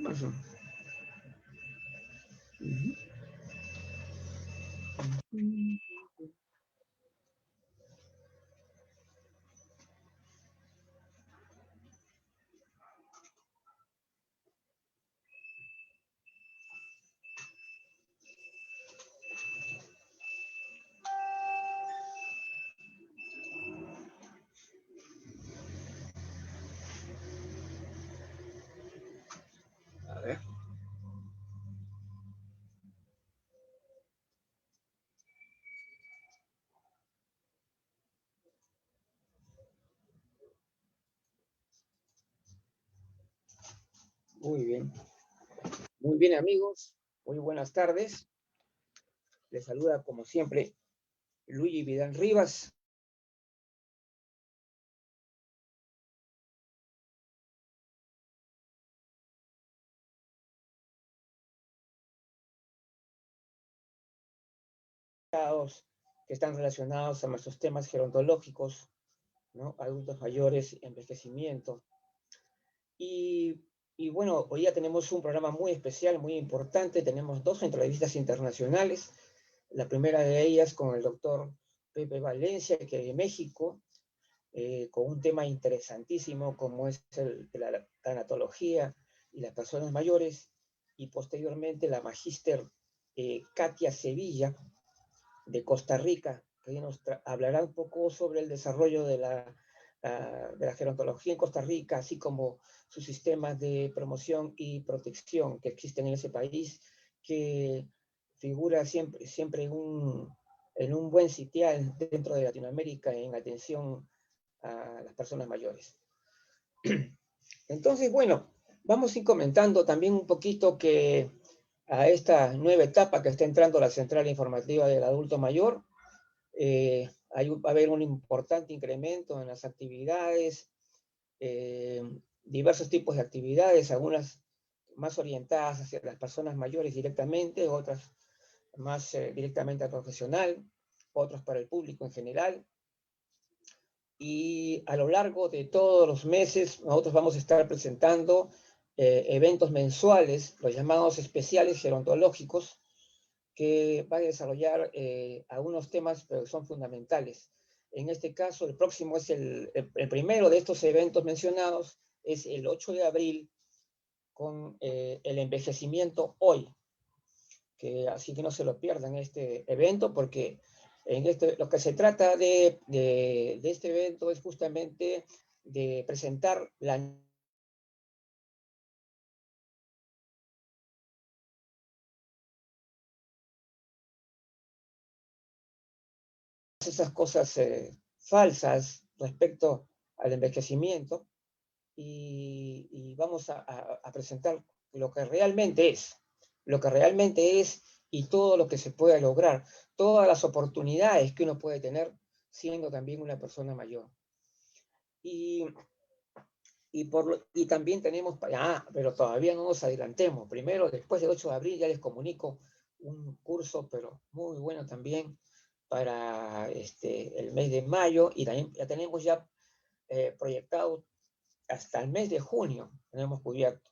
pasó? A ver. Muy bien. Muy bien, amigos. Muy buenas tardes. Les saluda, como siempre, Luigi Vidal Rivas. Que están relacionados a nuestros temas gerontológicos, ¿no? Adultos mayores, envejecimiento. Y, y bueno, hoy ya tenemos un programa muy especial, muy importante. Tenemos dos entrevistas internacionales. La primera de ellas con el doctor Pepe Valencia, que es de México, con un tema interesantísimo como es la tanatología y las personas mayores. Y posteriormente la magíster Katia Sevilla, de Costa Rica, que nos hablará un poco sobre el desarrollo de la gerontología en Costa Rica, así como sus sistemas de promoción y protección que existen en ese país, que figura siempre en un buen sitial dentro de Latinoamérica en atención a las personas mayores. Entonces, bueno, vamos a ir comentando también un poquito que a esta nueva etapa que está entrando la Central Informativa del Adulto Mayor, va a haber un importante incremento en las actividades, diversos tipos de actividades, algunas más orientadas hacia las personas mayores directamente, otras más directamente al profesional, otras para el público en general. Y a lo largo de todos los meses nosotros vamos a estar presentando eventos mensuales, los llamados especiales gerontológicos, que va a desarrollar algunos temas que son fundamentales. En este caso, el próximo es el primero de estos eventos mencionados, es el 8 de abril, con el envejecimiento hoy, así que no se lo pierdan este evento, porque lo que se trata de este evento es justamente de presentar esas cosas falsas respecto al envejecimiento, y vamos a presentar lo que realmente es, lo que realmente es y todo lo que se puede lograr, todas las oportunidades que uno puede tener siendo también una persona mayor. Y, y también tenemos, pero todavía no nos adelantemos, primero, después del 8 de abril ya les comunico un curso, pero muy bueno también, para el mes de mayo, y también ya tenemos proyectado hasta el mes de junio, tenemos cubierto.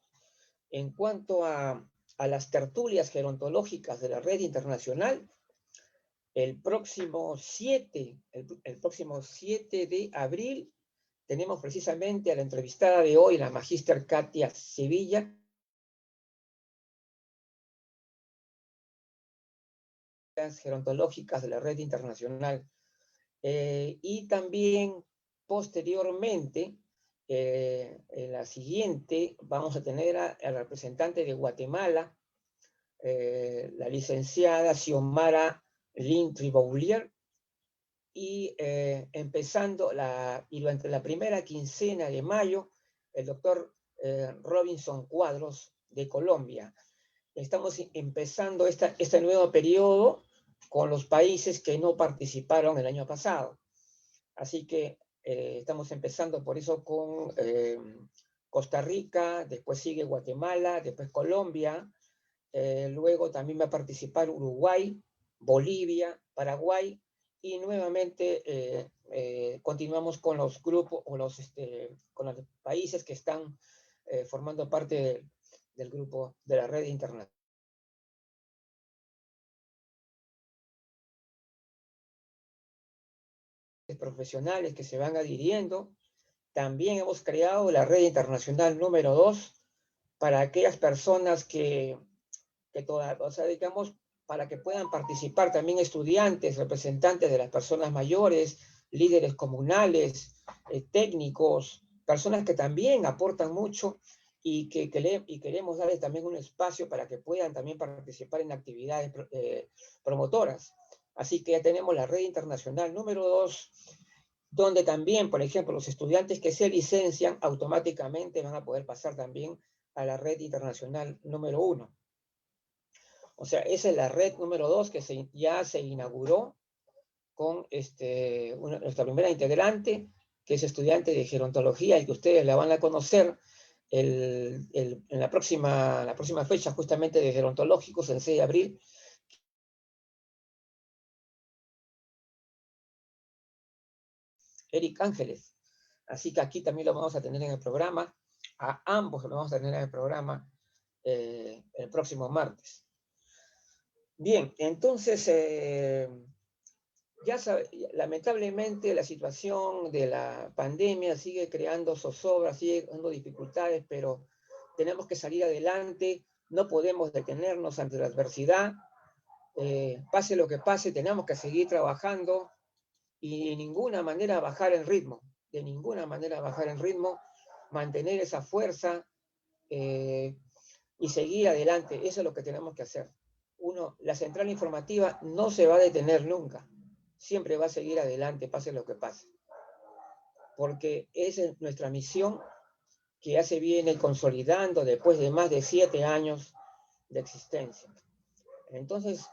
En cuanto a las tertulias gerontológicas de la red internacional, el próximo 7 de abril tenemos precisamente a la entrevistada de hoy, la magíster Katia Sevilla, gerontológicas de la red internacional. Y también posteriormente, en la siguiente, vamos a tener al representante de Guatemala, la licenciada Xiomara Lynn Triboulier, y y durante la primera quincena de mayo, el doctor Robinson Cuadros, de Colombia. Estamos empezando este nuevo periodo con los países que no participaron el año pasado. Así que estamos empezando por eso con Costa Rica, después sigue Guatemala, después Colombia, luego también va a participar Uruguay, Bolivia, Paraguay, y nuevamente continuamos con los grupos, con los países que están formando parte del grupo de la red internacional profesionales que se van adhiriendo. También hemos creado la red internacional número 2 para aquellas personas o sea, digamos, para que puedan participar también estudiantes, representantes de las personas mayores, líderes comunales, técnicos, personas que también aportan mucho y queremos darles también un espacio para que puedan también participar en actividades promotoras. Así que ya tenemos la red internacional número 2, donde también, por ejemplo, los estudiantes que se licencian automáticamente van a poder pasar también a la red internacional número 1. O sea, esa es la red número 2 que ya se inauguró con nuestra primera integrante, que es estudiante de gerontología y que ustedes la van a conocer en la próxima fecha justamente de gerontológicos, el 6 de abril. Eric Ángeles. Así que aquí también lo vamos a tener en el programa. A ambos lo vamos a tener en el programa el próximo martes. Bien, entonces, lamentablemente la situación de la pandemia sigue creando zozobras, sigue dando dificultades, pero tenemos que salir adelante, no podemos detenernos ante la adversidad. Pase lo que pase, tenemos que seguir trabajando y de ninguna manera bajar el ritmo, de ninguna manera bajar el ritmo, mantener esa fuerza y seguir adelante. Eso es lo que tenemos que hacer. La central informativa no se va a detener nunca, siempre va a seguir adelante, pase lo que pase, porque esa es nuestra misión que ya se viene consolidando después de más de 7 años de existencia. Entonces,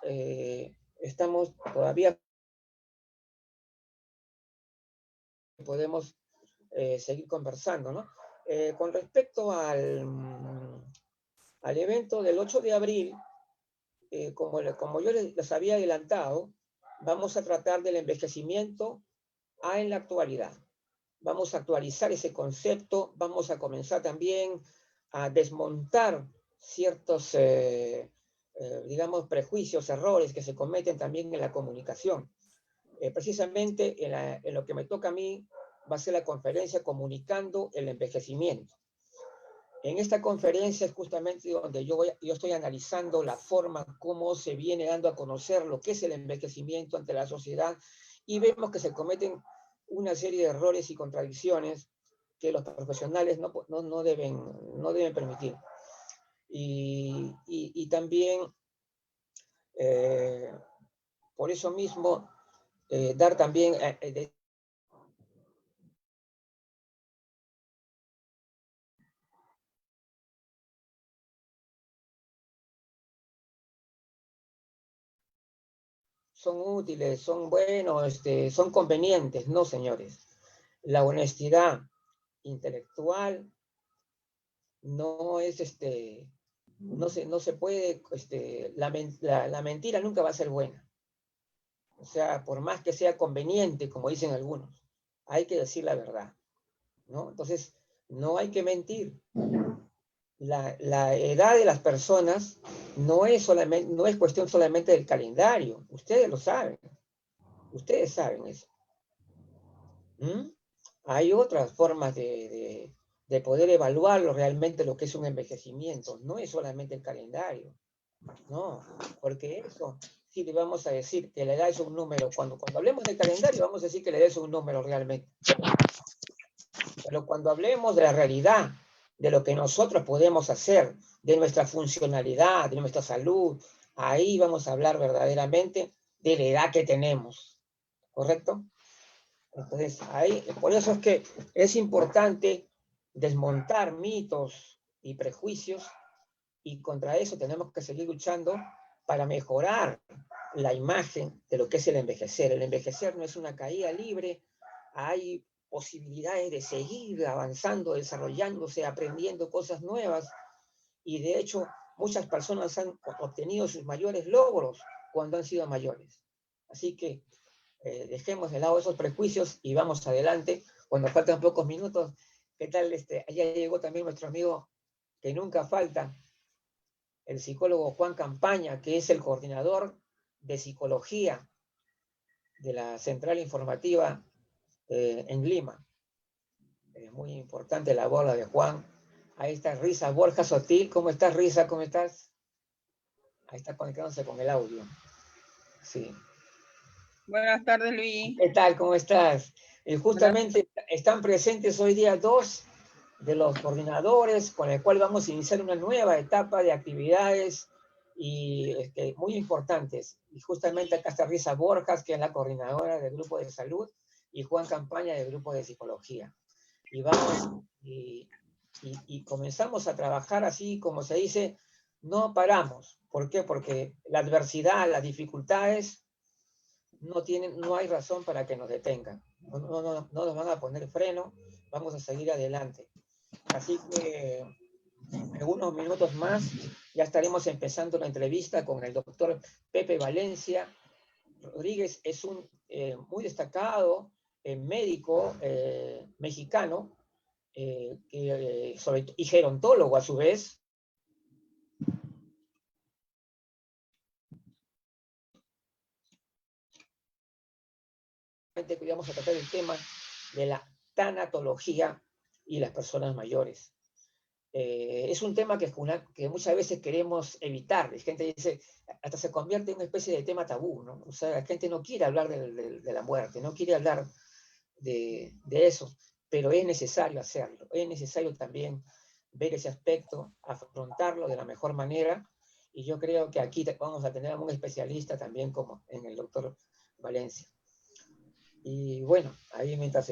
estamos todavía, podemos seguir conversando, ¿no? Con respecto al evento del 8 de abril, como yo les había adelantado, vamos a tratar del envejecimiento en la actualidad. Vamos a actualizar ese concepto, vamos a comenzar también a desmontar ciertos, digamos, prejuicios, errores que se cometen también en la comunicación. Precisamente en lo que me toca a mí va a ser la conferencia Comunicando el Envejecimiento. En esta conferencia es justamente donde yo estoy analizando la forma como se viene dando a conocer lo que es el envejecimiento ante la sociedad y vemos que se cometen una serie de errores y contradicciones que los profesionales no deben permitir. Y también, por eso mismo, dar también son útiles, son buenos, son convenientes, no, señores. La honestidad intelectual no es no se puede, la mentira nunca va a ser buena. O sea, por más que sea conveniente, como dicen algunos, hay que decir la verdad, ¿no? Entonces, no hay que mentir. La edad de las personas no es cuestión solamente del calendario. Ustedes lo saben. Ustedes saben eso. ¿Mm? Hay otras formas de poder evaluarlo realmente lo que es un envejecimiento. No es solamente el calendario. No, porque eso sí le vamos a decir que la edad es un número. Cuando hablemos del calendario vamos a decir que la edad es un número realmente. Pero cuando hablemos de la realidad, de lo que nosotros podemos hacer, de nuestra funcionalidad, de nuestra salud, ahí vamos a hablar verdaderamente de la edad que tenemos. ¿Correcto? Entonces, por eso es que es importante desmontar mitos y prejuicios y contra eso tenemos que seguir luchando para mejorar la imagen de lo que es el envejecer. El envejecer no es una caída libre, hay posibilidades de seguir avanzando, desarrollándose, aprendiendo cosas nuevas y de hecho muchas personas han obtenido sus mayores logros cuando han sido mayores. Así que dejemos de lado esos prejuicios y vamos adelante. Cuando faltan pocos minutos, ¿qué tal? Allá llegó también nuestro amigo que nunca falta, el psicólogo Juan Campaña, que es el coordinador de psicología de la Central Informativa en Lima. Muy importante la labor de Juan. Ahí está Risa Borja Sotil. ¿Cómo estás, Risa? ¿Cómo estás? Ahí está conectándose con el audio. Sí. Buenas tardes, Luis. ¿Qué tal? ¿Cómo estás? Justamente están presentes hoy día dos de los coordinadores con el cual vamos a iniciar una nueva etapa de actividades y muy importantes. Y justamente acá está Risa Borjas, que es la coordinadora del grupo de salud, y Juan Campaña del grupo de psicología. Y vamos y comenzamos a trabajar así, como se dice, no paramos. ¿Por qué? Porque la adversidad, las dificultades no hay razón para que nos detengan. No nos van a poner freno, vamos a seguir adelante. Así que en unos minutos más ya estaremos empezando la entrevista con el doctor Pepe Valencia Rodríguez. Es un muy destacado médico mexicano y gerontólogo a su vez. Que vamos a tratar el tema de la tanatología y las personas mayores. Es un tema que muchas veces queremos evitar. La gente dice, hasta se convierte en una especie de tema tabú, ¿no? O sea, la gente no quiere hablar de la muerte, no quiere hablar de eso, pero es necesario hacerlo. Es necesario también ver ese aspecto, afrontarlo de la mejor manera, y yo creo que aquí vamos a tener a un especialista también como en el doctor Valencia. Y bueno, ahí mientras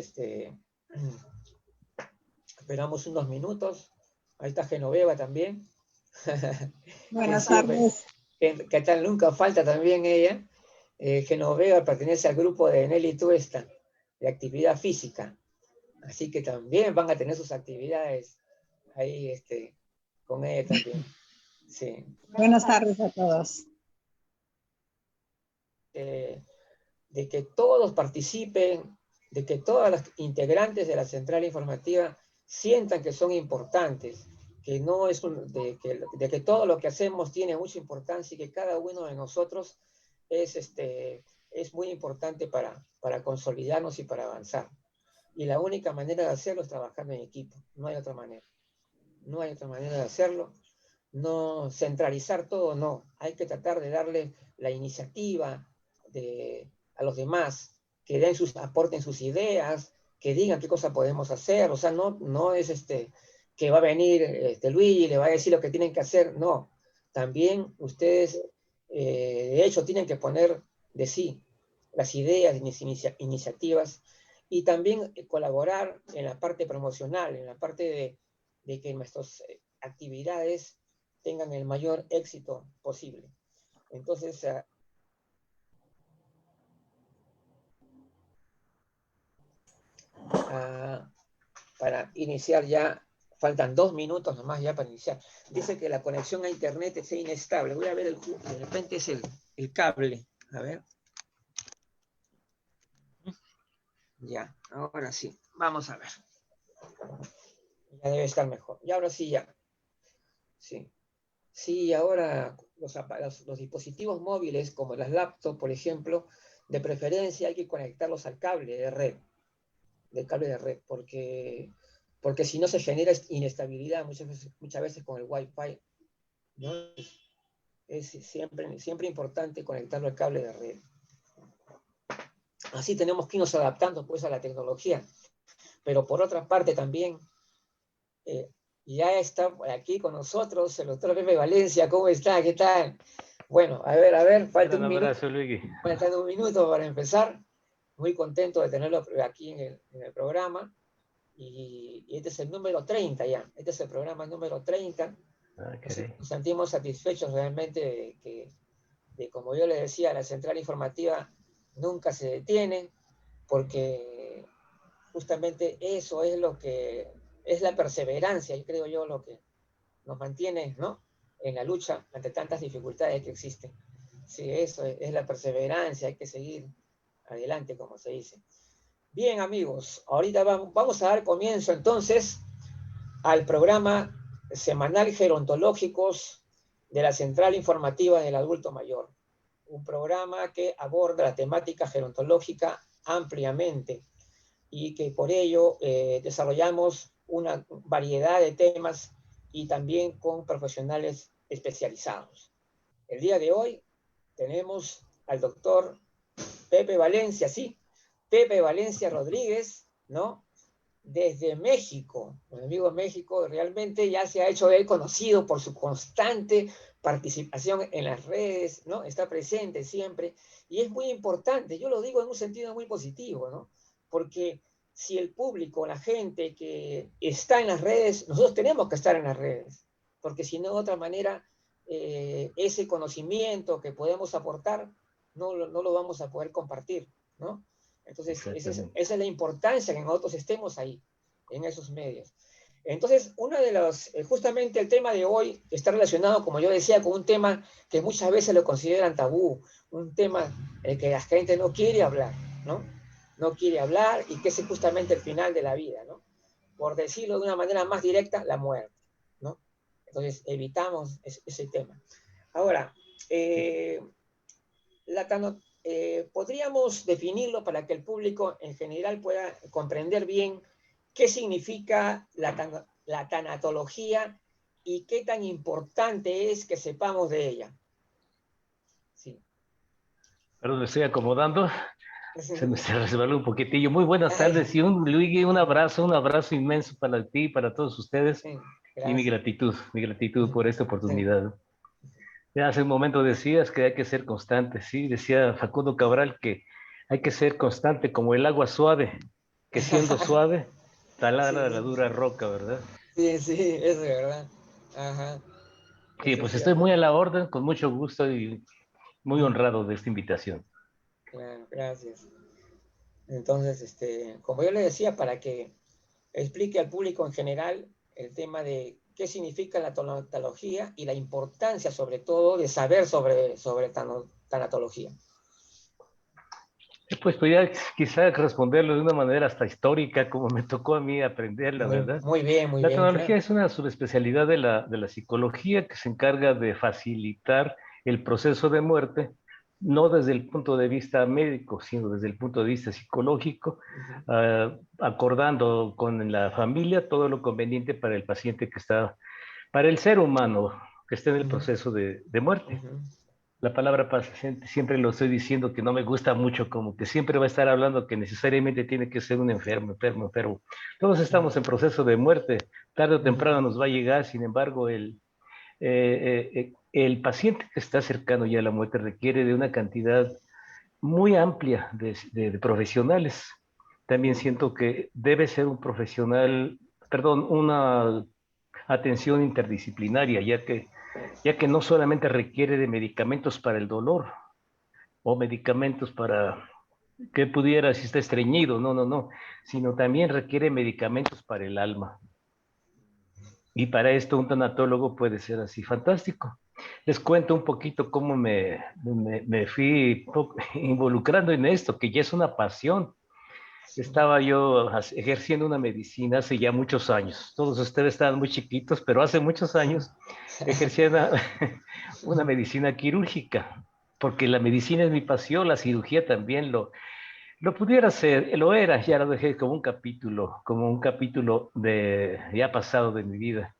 esperamos unos minutos. Ahí está Genoveva también. Buenas tardes. Que tal, nunca falta también ella. Genoveva pertenece al grupo de Nelly Tuesta, de actividad física. Así que también van a tener sus actividades ahí con ella también. Sí. Buenas tardes a todos. De que todos participen, de que todas las integrantes de la central informativa sientan que son importantes, que no es de que todo lo que hacemos tiene mucha importancia y que cada uno de nosotros es muy importante para consolidarnos y para avanzar. Y la única manera de hacerlo es trabajando en equipo, no hay otra manera. No hay otra manera de hacerlo. No centralizar todo, no. Hay que tratar de darle la iniciativa a los demás, que aporten sus ideas, que digan qué cosa podemos hacer. O sea, no es que va a venir Luigi y le va a decir lo que tienen que hacer. No. También ustedes, de hecho, tienen que poner de sí las ideas, iniciativas, y también colaborar en la parte promocional, en la parte de que nuestras actividades tengan el mayor éxito posible. Entonces, para iniciar ya, faltan 2 minutos nomás ya para iniciar. Dice que la conexión a internet es inestable. Voy a ver, de repente es el cable. A ver. Ya, ahora sí. Vamos a ver. Ya debe estar mejor. Y ahora sí, ya. Sí. Sí, ahora los dispositivos móviles, como las laptops, por ejemplo, de preferencia hay que conectarlos al cable de red, porque si no se genera inestabilidad muchas veces con el Wi-Fi, ¿no? Es siempre importante conectarlo al cable de red. Así tenemos que irnos adaptando pues a la tecnología. Pero por otra parte también, ya está aquí con nosotros el doctor Pepe Valencia. ¿Cómo está? ¿Qué tal? Bueno, a ver, falta un minuto para empezar. Muy contento de tenerlo aquí en el programa. Y este es el número 30 ya. Este es el programa número 30. Nos sentimos satisfechos realmente de, como yo le decía, la central informativa nunca se detiene, porque justamente eso es lo que es la perseverancia, y creo yo, lo que nos mantiene, ¿no?, en la lucha ante tantas dificultades que existen. Sí, eso es la perseverancia, hay que seguir adelante, como se dice. Bien, amigos, ahorita vamos a dar comienzo entonces al programa semanal Gerontológicos de la Central Informativa del Adulto Mayor, un programa que aborda la temática gerontológica ampliamente y que por ello desarrollamos una variedad de temas y también con profesionales especializados. El día de hoy tenemos al doctor Pepe Valencia, sí, Pepe Valencia Rodríguez, ¿no? Desde México, un amigo de México, realmente ya se ha hecho él conocido por su constante participación en las redes, ¿no? Está presente siempre, y es muy importante, yo lo digo en un sentido muy positivo, ¿no? Porque si el público, la gente que está en las redes, nosotros tenemos que estar en las redes, porque si no, de otra manera, ese conocimiento que podemos aportar, no lo vamos a poder compartir, ¿no? Entonces, esa es la importancia que nosotros estemos ahí, en esos medios. Entonces, justamente el tema de hoy está relacionado, como yo decía, con un tema que muchas veces lo consideran tabú, un tema que la gente no quiere hablar, ¿no? No quiere hablar y que es justamente el final de la vida, ¿no? Por decirlo de una manera más directa, la muerte, ¿no? Entonces, evitamos ese tema. Ahora, podríamos definirlo para que el público en general pueda comprender bien qué significa la tanatología y qué tan importante es que sepamos de ella. Sí. Perdón, me estoy acomodando. Se me resbaló un poquitillo. Muy buenas tardes y Luigi, un abrazo inmenso para ti y para todos ustedes. Sí, y mi gratitud por esta oportunidad. Sí. Ya hace un momento decías que hay que ser constante, sí, decía Facundo Cabral que hay que ser constante como el agua suave, que siendo suave, taladra la dura roca, ¿verdad? Sí, es verdad. Ajá. Sí, pues estoy muy a la orden, con mucho gusto y muy honrado de esta invitación. Claro, gracias. Entonces, como yo le decía, para que explique al público en general el tema de qué significa la tanatología y la importancia, sobre todo, de saber sobre tanatología. Pues podría quizá responderlo de una manera hasta histórica, como me tocó a mí aprenderla, ¿verdad? Muy bien, muy bien. La tanatología claro. es una subespecialidad de la psicología que se encarga de facilitar el proceso de muerte, no desde el punto de vista médico, sino desde el punto de vista psicológico, acordando con la familia todo lo conveniente para el paciente que está, para el ser humano que esté en el proceso de muerte. La palabra paciente siempre lo estoy diciendo que no me gusta mucho, como que siempre va a estar hablando que necesariamente tiene que ser un enfermo. Todos estamos en proceso de muerte, tarde o temprano nos va a llegar, sin embargo, el paciente que está cercano ya a la muerte requiere de una cantidad muy amplia de profesionales. También siento que debe ser un profesional, una atención interdisciplinaria, ya que no solamente requiere de medicamentos para el dolor o medicamentos para que pudiera, si está estreñido, no, sino también requiere medicamentos para el alma. Y para esto un tanatólogo puede ser así fantástico. Les cuento un poquito cómo me fui involucrando en esto, que ya es una pasión. Estaba yo ejerciendo una medicina hace ya muchos años. Todos ustedes estaban muy chiquitos, pero hace muchos años ejercía una medicina quirúrgica, porque la medicina es mi pasión, la cirugía también lo pudiera ser, lo era, ya lo dejé como un capítulo de ya pasado de mi vida.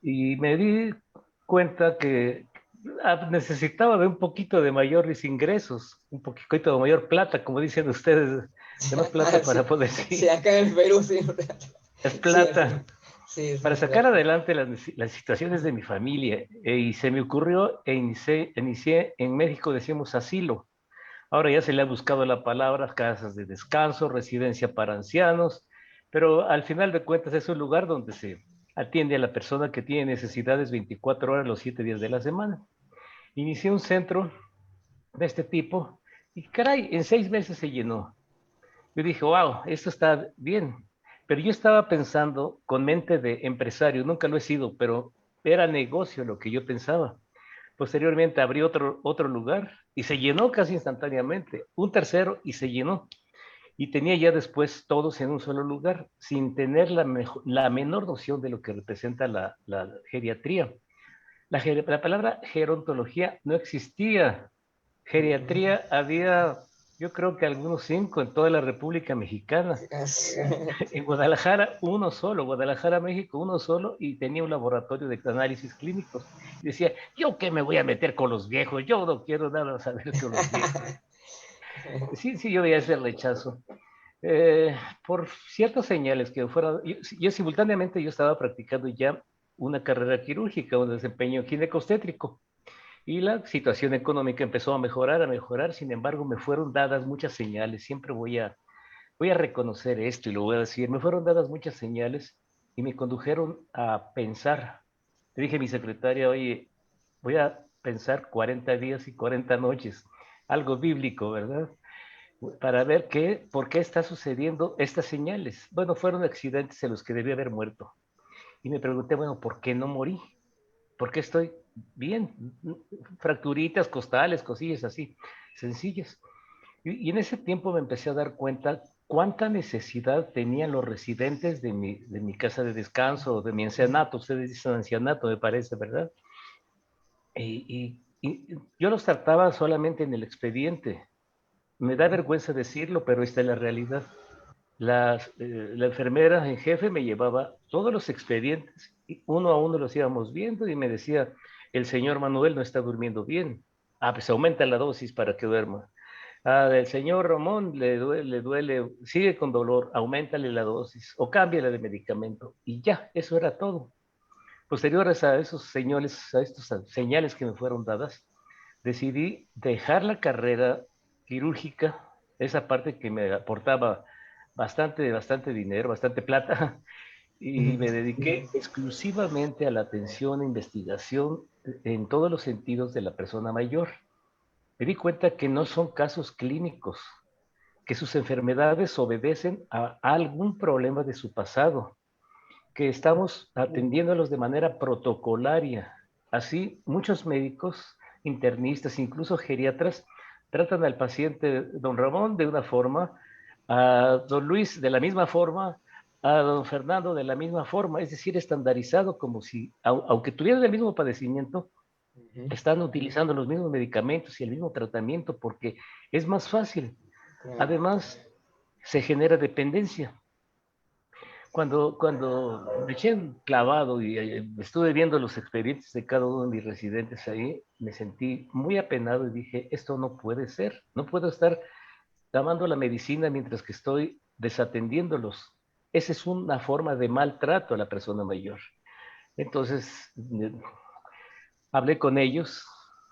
Y me di cuenta que necesitaba de un poquito de mayores ingresos, un poquito de mayor plata, como dicen ustedes, de más plata para poder... Sí, acá en el Perú sí. Es plata. Sí, para sacar adelante las situaciones de mi familia. Y se me ocurrió, inicié en México, decimos asilo. Ahora ya se le ha buscado la palabra casas de descanso, residencia para ancianos, pero al final de cuentas es un lugar donde se atiende a la persona que tiene necesidades 24 horas los 7 días de la semana. Inicié un centro de este tipo y caray, en 6 meses se llenó. Yo dije, wow, esto está bien. Pero yo estaba pensando con mente de empresario, nunca lo he sido, pero era negocio lo que yo pensaba. Posteriormente abrí otro lugar y se llenó casi instantáneamente, un tercero y se llenó. Y tenía ya después todos en un solo lugar, sin tener la menor noción de lo que representa la geriatría. La palabra gerontología no existía. Geriatría había, yo creo que algunos 5 en toda la República Mexicana. En Guadalajara, uno solo, Guadalajara, México, uno solo, y tenía un laboratorio de análisis clínicos. Y decía, ¿yo qué me voy a meter con los viejos? Yo no quiero nada saber con los viejos. Sí, sí, yo veía ese rechazo. Por ciertas señales que fueron, yo simultáneamente yo estaba practicando ya una carrera quirúrgica, un desempeño ginecostétrico, y la situación económica empezó a mejorar, sin embargo me fueron dadas muchas señales, siempre voy a reconocer esto y lo voy a decir, me fueron dadas muchas señales y me condujeron a pensar. Le dije a mi secretaria, oye, voy a pensar 40 días y 40 noches, algo bíblico, ¿verdad? Para ver por qué está sucediendo estas señales. Bueno, fueron accidentes en los que debí haber muerto. Y me pregunté, bueno, ¿por qué no morí? ¿Por qué estoy bien? Fracturitas, costales, cosillas así, sencillas. Y en ese tiempo me empecé a dar cuenta cuánta necesidad tenían los residentes de mi casa de descanso, de mi ancianato. Ustedes dicen ancianato, me parece, ¿verdad? Y yo los trataba solamente en el expediente. Me da vergüenza decirlo, pero esta es la realidad. La enfermera en jefe me llevaba todos los expedientes y uno a uno los íbamos viendo y me decía, el señor Manuel no está durmiendo bien. Ah, pues aumenta la dosis para que duerma. Ah, el señor Ramón le duele, sigue con dolor, aumentale la dosis o cámbiale de medicamento. Y ya, eso era todo. Posteriores a esos señales, a estos señales que me fueron dadas, decidí dejar la carrera quirúrgica, esa parte que me aportaba bastante dinero, bastante plata, y me dediqué exclusivamente a la atención e investigación en todos los sentidos de la persona mayor. Me di cuenta que no son casos clínicos, que sus enfermedades obedecen a algún problema de su pasado, que estamos atendiéndolos de manera protocolaria. Así, muchos médicos, internistas, incluso geriatras, tratan al paciente don Ramón de una forma, a don Luis de la misma forma, a don Fernando de la misma forma, es decir, estandarizado, como si, aunque tuvieran el mismo padecimiento, están utilizando los mismos medicamentos y el mismo tratamiento porque es más fácil. Además, se genera dependencia. Cuando me eché clavado y estuve viendo los expedientes de cada uno de mis residentes ahí, me sentí muy apenado y dije, esto no puede ser, no puedo estar dando la medicina mientras que estoy desatendiéndolos. Esa es una forma de maltrato a la persona mayor. Entonces, hablé con ellos,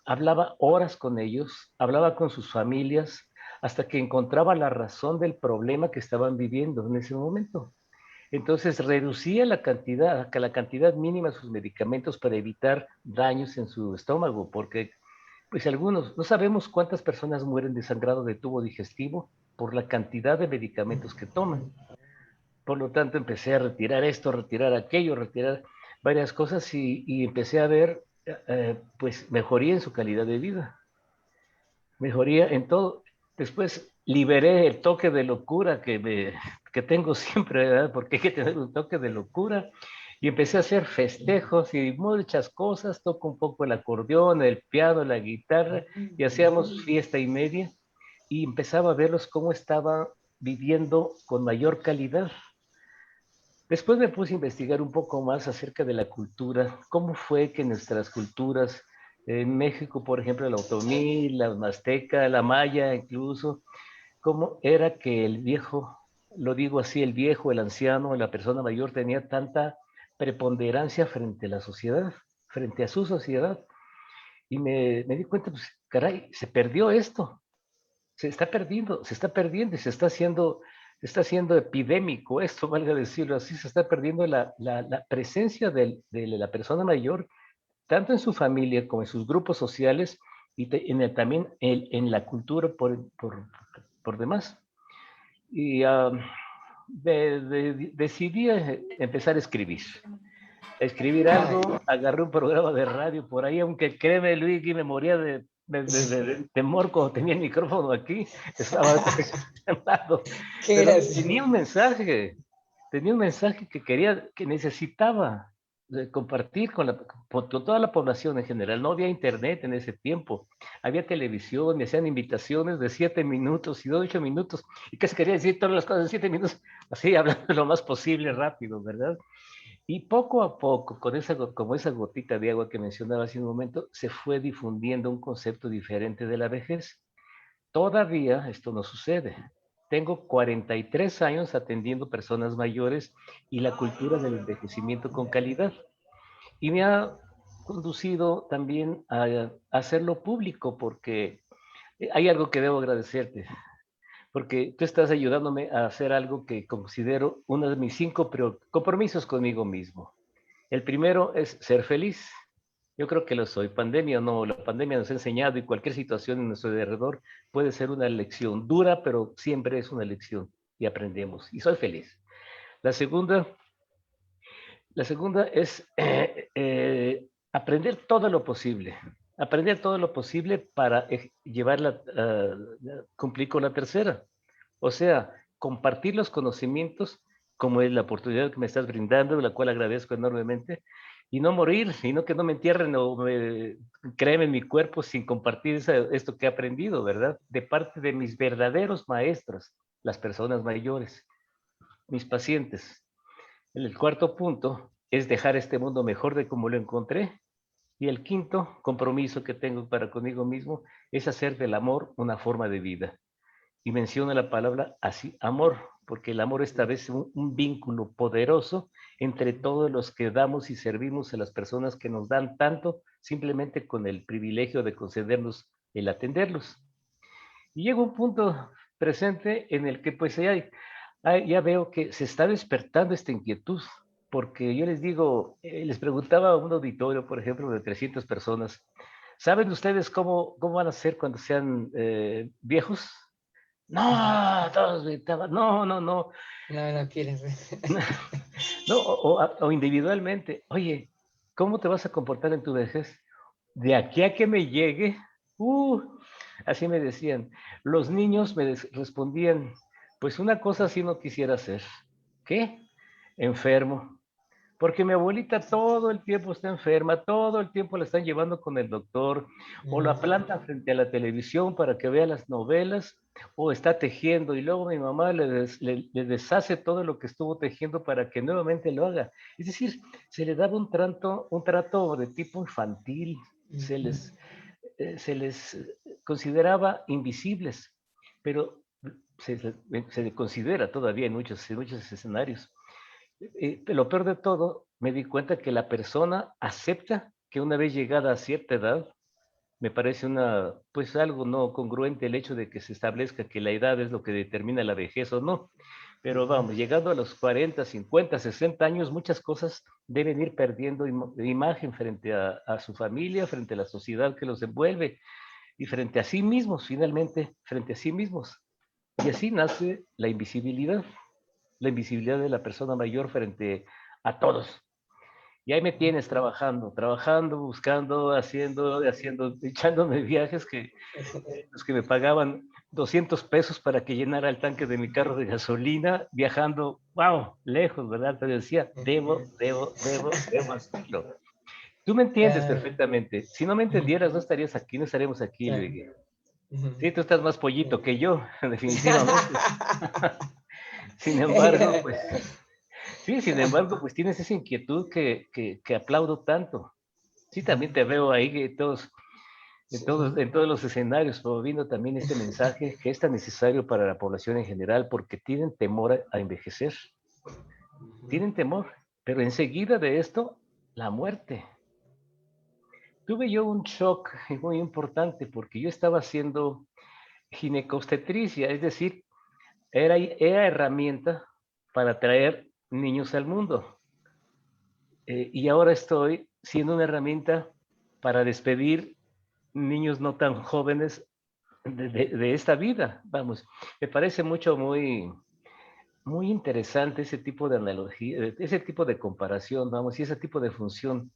hablaba horas con ellos, hablaba con sus familias, hasta que encontraba la razón del problema que estaban viviendo en ese momento. Entonces reducía la cantidad mínima de sus medicamentos para evitar daños en su estómago, porque pues algunos, no sabemos cuántas personas mueren de sangrado de tubo digestivo por la cantidad de medicamentos que toman. Por lo tanto, empecé a retirar esto, retirar aquello, retirar varias cosas y empecé a ver pues mejoría en su calidad de vida, mejoría en todo. Después liberé el toque de locura que tengo siempre, ¿verdad? Porque hay que tener un toque de locura. Y empecé a hacer festejos y muchas cosas. Toco un poco el acordeón, el piano, la guitarra, y hacíamos fiesta y media. Y empezaba a verlos cómo estaban viviendo con mayor calidad. Después me puse a investigar un poco más acerca de la cultura, cómo fue que nuestras culturas, en México, por ejemplo, la otomí, la mazteca, la maya incluso, cómo era que el viejo, lo digo así, el viejo, el anciano, la persona mayor tenía tanta preponderancia frente a la sociedad, frente a su sociedad. Y me di cuenta, pues, caray, se perdió esto, se está perdiendo, se está haciendo epidémico esto, valga decirlo así, se está perdiendo la presencia de la persona mayor, tanto en su familia como en sus grupos sociales y también en la cultura por demás. Y decidí empezar a escribir algo, agarré un programa de radio por ahí, aunque créeme, Luis, que me moría de temor cuando tenía el micrófono aquí, estaba temblando. Pero tenía un mensaje que necesitaba de compartir con toda la población en general. No había internet en ese tiempo, había televisión, me hacían invitaciones de 7 minutos y de 8 minutos, y que se quería decir todas las cosas en 7 minutos, así hablando lo más posible rápido, ¿verdad? Y poco a poco, como esa gotita de agua que mencionaba hace un momento, se fue difundiendo un concepto diferente de la vejez. Todavía esto no sucede. Tengo 43 años atendiendo personas mayores y la cultura del envejecimiento con calidad. Y me ha conducido también a hacerlo público porque hay algo que debo agradecerte, porque tú estás ayudándome a hacer algo que considero uno de mis 5 compromisos conmigo mismo. El primero es ser feliz. Yo creo que lo soy. Pandemia o no, la pandemia nos ha enseñado y cualquier situación en nuestro alrededor puede ser una lección dura, pero siempre es una lección y aprendemos. Y soy feliz. La segunda, la segunda es aprender todo lo posible. Aprender todo lo posible para cumplir con la tercera. O sea, compartir los conocimientos, como es la oportunidad que me estás brindando, la cual agradezco enormemente, y no morir, sino que no me entierren o me cremen mi cuerpo sin compartir esto que he aprendido, ¿verdad? De parte de mis verdaderos maestros, las personas mayores, mis pacientes. El cuarto punto es dejar este mundo mejor de como lo encontré. Y el quinto compromiso que tengo para conmigo mismo es hacer del amor una forma de vida. Y menciona la palabra así, amor, porque el amor establece un vínculo poderoso entre todos los que damos y servimos a las personas que nos dan tanto, simplemente con el privilegio de concedernos el atenderlos. Y llega un punto presente en el que pues ya veo que se está despertando esta inquietud, porque yo les digo, les preguntaba a un auditorio, por ejemplo, de 300 personas, ¿saben ustedes cómo van a ser cuando sean viejos? No, todos gritaban, no, no, no. No, no quieren. No, o individualmente, oye, ¿cómo te vas a comportar en tu vejez? De aquí a que me llegue, uh, así me decían. Los niños me respondían, pues una cosa sí no quisiera hacer. ¿Qué? Enfermo. Porque mi abuelita todo el tiempo está enferma, todo el tiempo la están llevando con el doctor, o la plantan frente a la televisión para que vea las novelas, o está tejiendo, y luego mi mamá le deshace todo lo que estuvo tejiendo para que nuevamente lo haga. Es decir, se le daba un trato de tipo infantil, se les consideraba invisibles, pero se considera todavía en muchos escenarios. Lo peor de todo, me di cuenta que la persona acepta que una vez llegada a cierta edad, me parece pues algo no congruente el hecho de que se establezca que la edad es lo que determina la vejez o no. Pero vamos, llegando a los 40, 50, 60 años, muchas cosas deben ir perdiendo imagen frente a su familia, frente a la sociedad que los envuelve y frente a sí mismos, finalmente, frente a sí mismos. Y así nace la invisibilidad de la persona mayor frente a todos. Y ahí me tienes trabajando, buscando, haciendo, echándome viajes los que me pagaban 200 pesos para que llenara el tanque de mi carro de gasolina, viajando, wow, lejos, ¿verdad? Pero decía, debo hacerlo. Tú me entiendes perfectamente. Si no me entendieras, no estarías aquí, no estaremos aquí, Luigi. Sí, tú estás más pollito que yo, definitivamente. Sin embargo, pues tienes esa inquietud que aplaudo tanto. Sí, también te veo ahí en todos los escenarios, promoviendo también este mensaje que es tan necesario para la población en general, porque tienen temor a envejecer. Tienen temor, pero enseguida de esto, la muerte. Tuve yo un shock muy importante porque yo estaba haciendo ginecobstetricia, es decir, era herramienta para traer niños al mundo. Y ahora estoy siendo una herramienta para despedir niños no tan jóvenes de esta vida. Vamos, me parece muy interesante ese tipo de analogía, ese tipo de comparación, vamos, y ese tipo de función.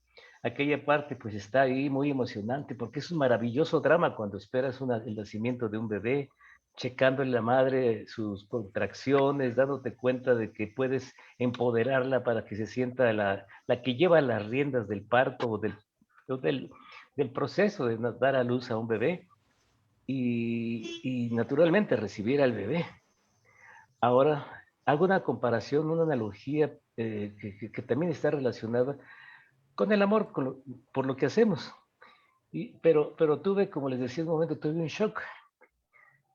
Aquella parte pues está ahí muy emocionante porque es un maravilloso drama cuando esperas el nacimiento de un bebé, checándole a la madre sus contracciones, dándote cuenta de que puedes empoderarla para que se sienta la que lleva las riendas del parto o del proceso de dar a luz a un bebé y naturalmente recibir al bebé. Ahora, hago una comparación, una analogía que también está relacionada con el amor, por lo que hacemos. Pero tuve, como les decía en un momento, tuve un shock.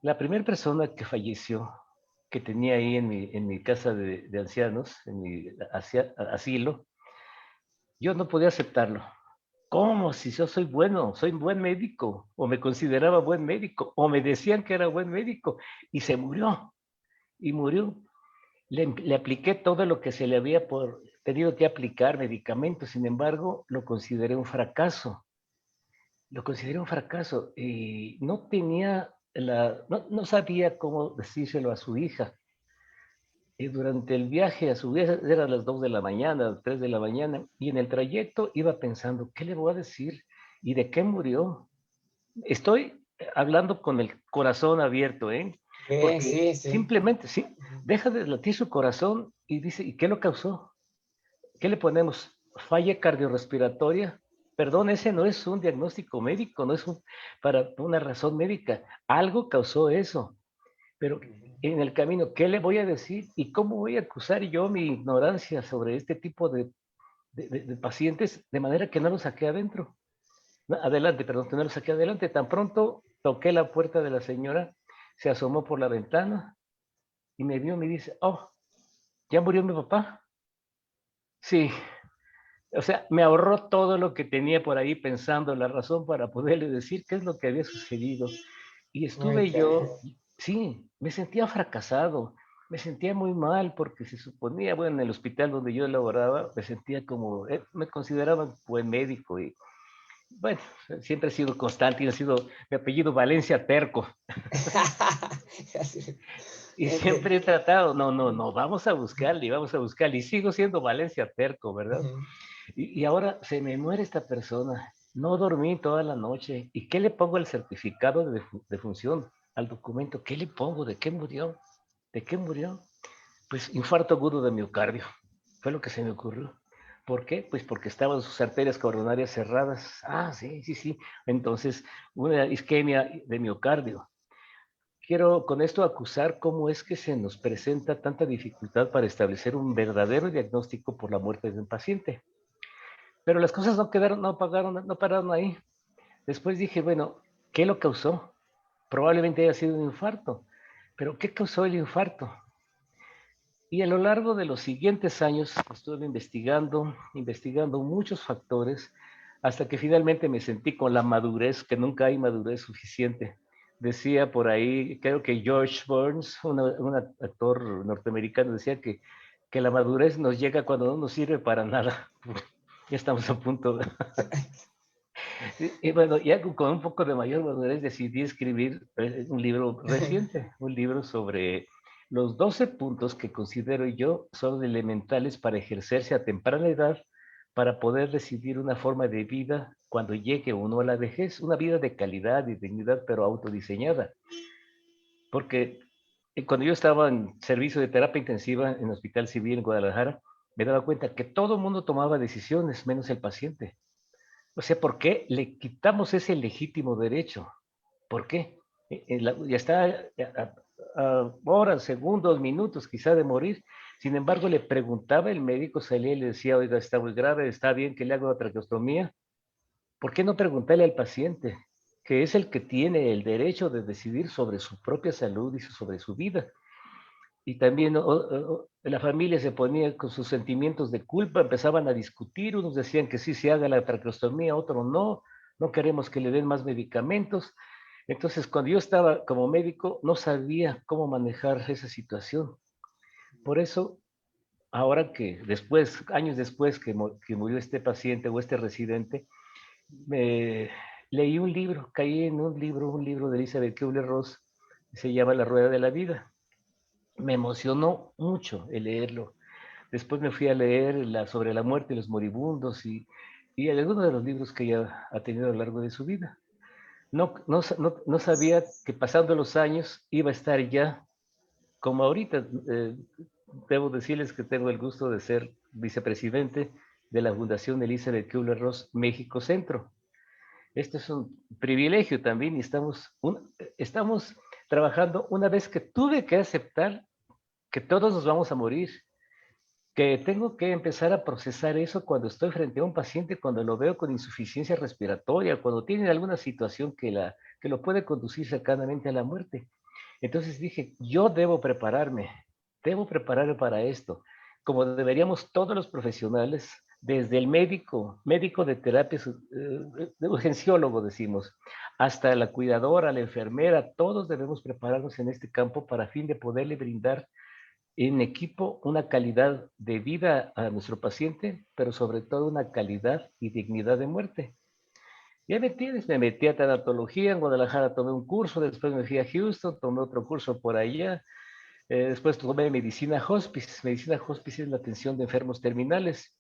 La primera persona que falleció, que tenía ahí en mi casa de ancianos, en mi asilo, yo no podía aceptarlo. ¿Cómo? Si yo soy bueno, soy buen médico, o me consideraba buen médico, o me decían que era buen médico, y se murió, y murió. Le apliqué todo lo que se le había tenido que aplicar, medicamentos, sin embargo, lo consideré un fracaso. Lo consideré un fracaso y no tenía no sabía cómo decírselo a su hija. Y durante el viaje a su vez eran las 2 de la mañana, 3 de la mañana, y en el trayecto iba pensando, ¿qué le voy a decir? ¿Y de qué murió? Estoy hablando con el corazón abierto, ¿eh? Bien, Porque sí, sí. simplemente, sí, deja de latir su corazón y dice, ¿y qué lo causó? ¿Qué le ponemos? Falla cardiorrespiratoria. Perdón, ese no es un diagnóstico médico, no es para una razón médica. Algo causó eso. Pero en el camino, ¿qué le voy a decir? ¿Y cómo voy a acusar yo mi ignorancia sobre este tipo de pacientes de manera que no lo saqué adentro? No, adelante, perdón, que no lo saqué adelante. Tan pronto toqué la puerta de la señora, se asomó por la ventana y me vio y me dice, oh, ¿ya murió mi papá? Sí. O sea, me ahorró todo lo que tenía por ahí pensando, la razón para poderle decir qué es lo que había sucedido. Y Ay, estuve yo, sí, me sentía fracasado, me sentía muy mal porque se suponía, bueno, en el hospital donde yo laboraba, me sentía como, me consideraban buen médico y, bueno, siempre he sido constante y ha sido mi apellido Valencia Terco. Y siempre he tratado, no, vamos a buscarle, y sigo siendo Valencia Terco, ¿verdad? Y ahora se me muere esta persona. No dormí toda la noche. ¿Y qué le pongo al certificado de función, al documento? ¿Qué le pongo? ¿De qué murió? ¿De qué murió? Pues infarto agudo de miocardio. Fue lo que se me ocurrió. ¿Por qué? Pues porque estaban sus arterias coronarias cerradas. Ah, sí, sí, sí. Entonces, una isquemia de miocardio. Quiero con esto acusar cómo es que se nos presenta tanta dificultad para establecer un verdadero diagnóstico por la muerte de un paciente. Pero las cosas no pararon ahí. Después dije, bueno, ¿qué lo causó? Probablemente haya sido un infarto. Pero ¿qué causó el infarto? Y a lo largo de los siguientes años estuve investigando muchos factores, hasta que finalmente me sentí con la madurez, que nunca hay madurez suficiente. Decía por ahí, creo que George Burns, un actor norteamericano, decía que la madurez nos llega cuando no nos sirve para nada. Ya estamos a punto. Y bueno, ya con un poco de mayor madurez decidí escribir un libro reciente, un libro sobre los 12 puntos que considero yo son elementales para ejercerse a temprana edad para poder decidir una forma de vida cuando llegue uno a la vejez, una vida de calidad y dignidad, pero autodiseñada. Porque cuando yo estaba en servicio de terapia intensiva en el Hospital Civil en Guadalajara, me daba cuenta que todo el mundo tomaba decisiones, menos el paciente. O sea, ¿por qué le quitamos ese legítimo derecho? ¿Por qué? Ya está a horas, segundos, minutos quizá de morir. Sin embargo, le preguntaba el médico, salía y le decía, oiga, está muy grave, está bien que le haga una traqueostomía. ¿Por qué no preguntarle al paciente, que es el que tiene el derecho de decidir sobre su propia salud y sobre su vida? Y también la familia se ponía con sus sentimientos de culpa, empezaban a discutir, unos decían que sí se haga la traqueostomía, otros no, no queremos que le den más medicamentos. Entonces, cuando yo estaba como médico, no sabía cómo manejar esa situación. Por eso, ahora que después, años después que murió este paciente o este residente, me leí un libro, caí en un libro de Elizabeth Kubler-Ross, se llama La Rueda de la Vida. Me emocionó mucho el leerlo. Después me fui a leer sobre la muerte y los moribundos y algunos de los libros que ella ha tenido a lo largo de su vida. no sabía que pasando los años iba a estar ya como ahorita. Debo decirles que tengo el gusto de ser vicepresidente de la Fundación Elizabeth Kubler-Ross México Centro. Esto es un privilegio también y estamos trabajando una vez que tuve que aceptar que todos nos vamos a morir, que tengo que empezar a procesar eso cuando estoy frente a un paciente, cuando lo veo con insuficiencia respiratoria, cuando tiene alguna situación que lo puede conducir cercanamente a la muerte. Entonces dije, yo debo prepararme para esto, como deberíamos todos los profesionales, desde el médico de terapias, de urgenciólogo decimos, hasta la cuidadora, la enfermera, todos debemos prepararnos en este campo para fin de poderle brindar en equipo una calidad de vida a nuestro paciente, pero sobre todo una calidad y dignidad de muerte. Ya me tienes, me metí a tanatología, en Guadalajara tomé un curso, después me fui a Houston, tomé otro curso por allá, después tomé medicina hospice. Medicina hospice es la atención de enfermos terminales,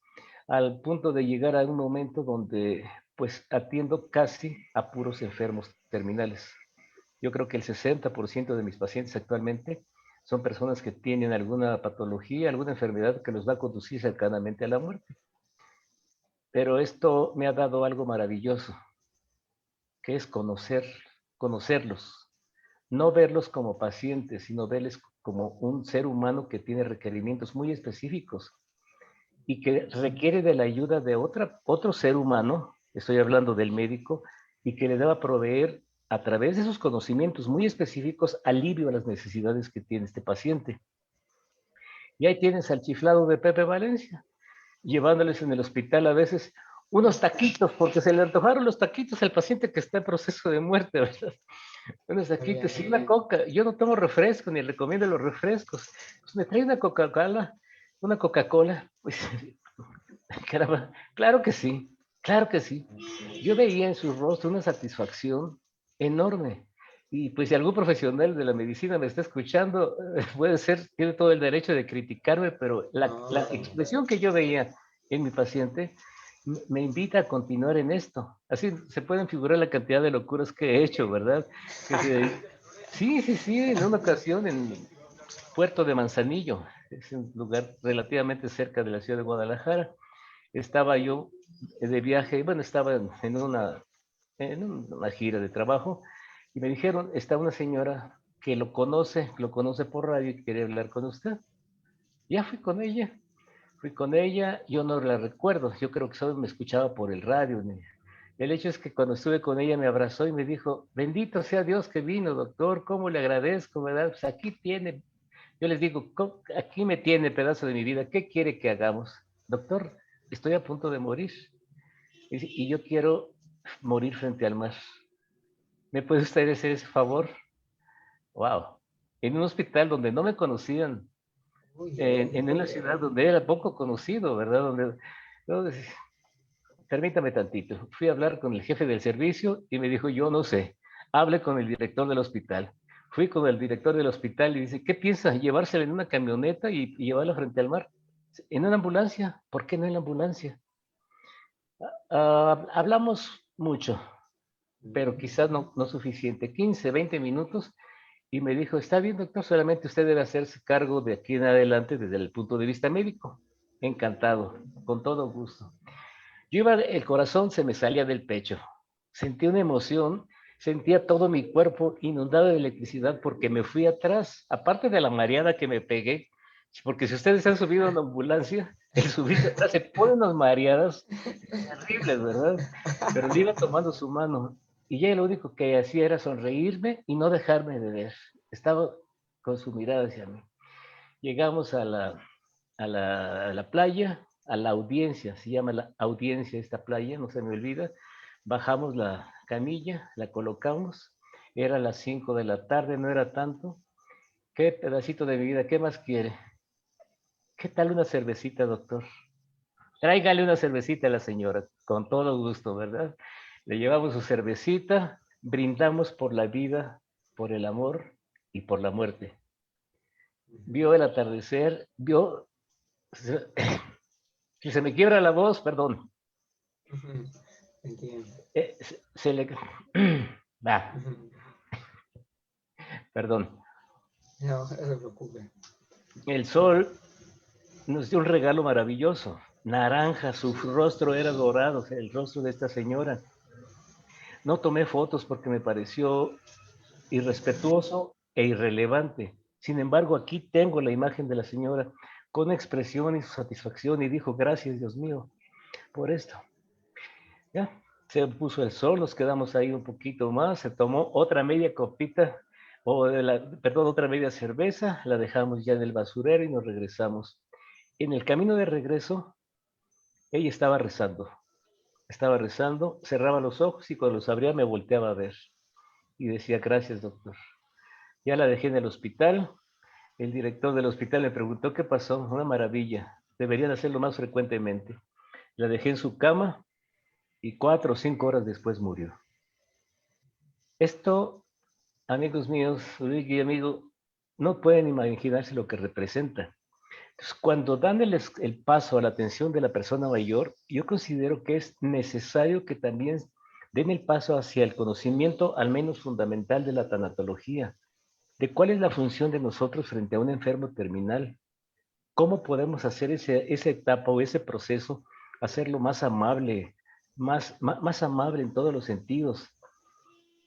al punto de llegar a un momento donde pues atiendo casi a puros enfermos terminales. Yo creo que el 60% de mis pacientes actualmente son personas que tienen alguna patología, alguna enfermedad que los va a conducir cercanamente a la muerte. Pero esto me ha dado algo maravilloso, que es conocerlos, no verlos como pacientes, sino verles como un ser humano que tiene requerimientos muy específicos y que requiere de la ayuda de otro ser humano, estoy hablando del médico, y que le deba proveer a través de sus conocimientos muy específicos alivio a las necesidades que tiene este paciente. Y ahí tienes al chiflado de Pepe Valencia, llevándoles en el hospital a veces unos taquitos, porque se le antojaron los taquitos al paciente que está en proceso de muerte, ¿verdad? Unos taquitos y una coca. Yo no tomo refresco, ni recomiendo los refrescos. Pues me trae una Coca-Cola. Pues, caramba, claro que sí, claro que sí. Yo veía en su rostro una satisfacción enorme. Y pues si algún profesional de la medicina me está escuchando, puede ser, tiene todo el derecho de criticarme, pero la expresión que yo veía en mi paciente me invita a continuar en esto. Así se pueden figurar la cantidad de locuras que he hecho, ¿verdad? Sí, en una ocasión en Puerto de Manzanillo, es un lugar relativamente cerca de la ciudad de Guadalajara. Estaba yo de viaje, bueno, estaba en una gira de trabajo y me dijeron, está una señora que lo conoce por radio y quiere hablar con usted. Ya fui con ella, yo no la recuerdo, yo creo que solo me escuchaba por el radio. El hecho es que cuando estuve con ella me abrazó y me dijo, bendito sea Dios que vino, doctor, cómo le agradezco, ¿verdad? Pues aquí tiene, yo les digo, aquí me tiene pedazo de mi vida, ¿qué quiere que hagamos? Doctor, estoy a punto de morir y yo quiero morir frente al mar. ¿Me puede usted hacer ese favor? Wow. En un hospital donde no me conocían, en una ciudad donde era poco conocido, ¿verdad? Entonces, permítame tantito. Fui a hablar con el jefe del servicio y me dijo, yo no sé, hable con el director del hospital. Fui con el director del hospital y dice, ¿qué piensa? ¿Llevársela en una camioneta y llevarla frente al mar? ¿En una ambulancia? ¿Por qué no en la ambulancia? Hablamos mucho, pero quizás no suficiente. 15, 20 minutos y me dijo, está bien, doctor, solamente usted debe hacerse cargo de aquí en adelante desde el punto de vista médico. Encantado, con todo gusto. El corazón se me salía del pecho. Sentí una emoción, sentía todo mi cuerpo inundado de electricidad porque me fui atrás, aparte de la mareada que me pegué, porque si ustedes han subido a una ambulancia, el subirse atrás se ponen unas mareadas terribles, ¿verdad? Pero le iba tomando su mano y ella lo único que hacía era sonreírme y no dejarme de ver. Estaba con su mirada hacia mí. Llegamos a la playa, a la audiencia, se llama la audiencia esta playa, no se me olvida. Bajamos la camilla, la colocamos, era las 5 de la tarde, no era tanto. ¿Qué pedacito de mi vida? ¿Qué más quiere? ¿Qué tal una cervecita, doctor? Tráigale una cervecita a la señora, con todo gusto, ¿verdad? Le llevamos su cervecita, brindamos por la vida, por el amor y por la muerte. Vio el atardecer, si se me quiebra la voz, perdón. Entiendo. Se le, Ah, Ujú. perdón. No, no se preocupe. El sol nos dio un regalo maravilloso. Naranja, su rostro era dorado, el rostro de esta señora. No tomé fotos porque me pareció irrespetuoso e irrelevante. Sin embargo, aquí tengo la imagen de la señora con expresión y satisfacción y dijo, gracias Dios mío por esto. Ya, se puso el sol, nos quedamos ahí un poquito más, se tomó otra media copita, perdón, otra media cerveza, la dejamos ya en el basurero y nos regresamos. En el camino de regreso, ella estaba rezando, cerraba los ojos y cuando los abría me volteaba a ver y decía, gracias doctor. Ya la dejé en el hospital, el director del hospital me preguntó qué pasó, una maravilla, deberían hacerlo más frecuentemente. La dejé en su cama y 4 o 5 horas después murió. Esto, amigos míos, Luigi y amigo, no pueden imaginarse lo que representa. Entonces, cuando dan el paso a la atención de la persona mayor, yo considero que es necesario que también den el paso hacia el conocimiento, al menos fundamental, de la tanatología, de cuál es la función de nosotros frente a un enfermo terminal. ¿Cómo podemos hacer esa etapa o ese proceso, hacerlo más amable, más amable en todos los sentidos?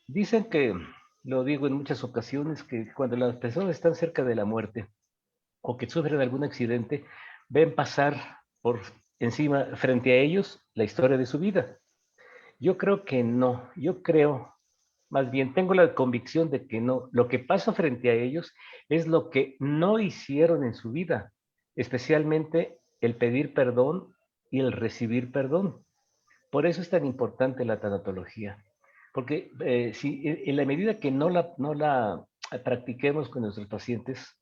Dicen que, lo digo en muchas ocasiones, que cuando las personas están cerca de la muerte o que sufren algún accidente, ven pasar por encima, frente a ellos, la historia de su vida. Yo creo que no, yo creo, más bien tengo la convicción de que no. Lo que pasa frente a ellos es lo que no hicieron en su vida, especialmente el pedir perdón y el recibir perdón. Por eso es tan importante la tanatología, porque si en la medida que no la practiquemos con nuestros pacientes,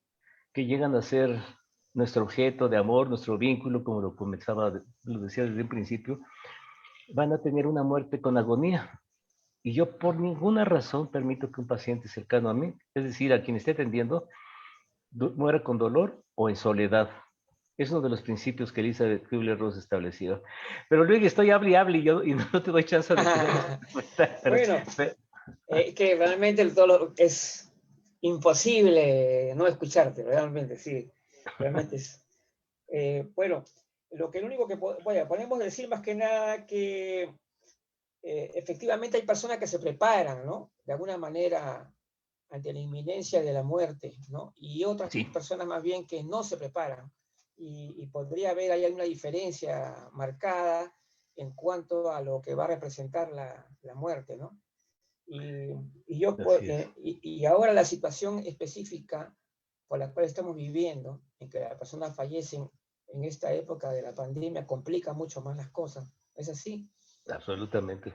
que llegan a ser nuestro objeto de amor, nuestro vínculo, como lo decía desde un principio, van a tener una muerte con agonía. Y yo por ninguna razón permito que un paciente cercano a mí, es decir, a quien esté atendiendo, muera con dolor o en soledad. Es uno de los principios que Elizabeth Kubler-Ross estableció. Pero luego estoy hable y no te doy chance de que Bueno, que realmente el dolor es imposible no escucharte, realmente, sí. Realmente es. Bueno, lo único que podemos decir más que nada que efectivamente hay personas que se preparan, ¿no? De alguna manera ante la inminencia de la muerte, ¿no? Y otras sí, personas más bien que no se preparan. Y podría haber ahí una diferencia marcada en cuanto a lo que va a representar la muerte, ¿no? Y, así es. y ahora la situación específica por la cual estamos viviendo, en que las personas fallecen en esta época de la pandemia, complica mucho más las cosas. ¿Es así? Absolutamente.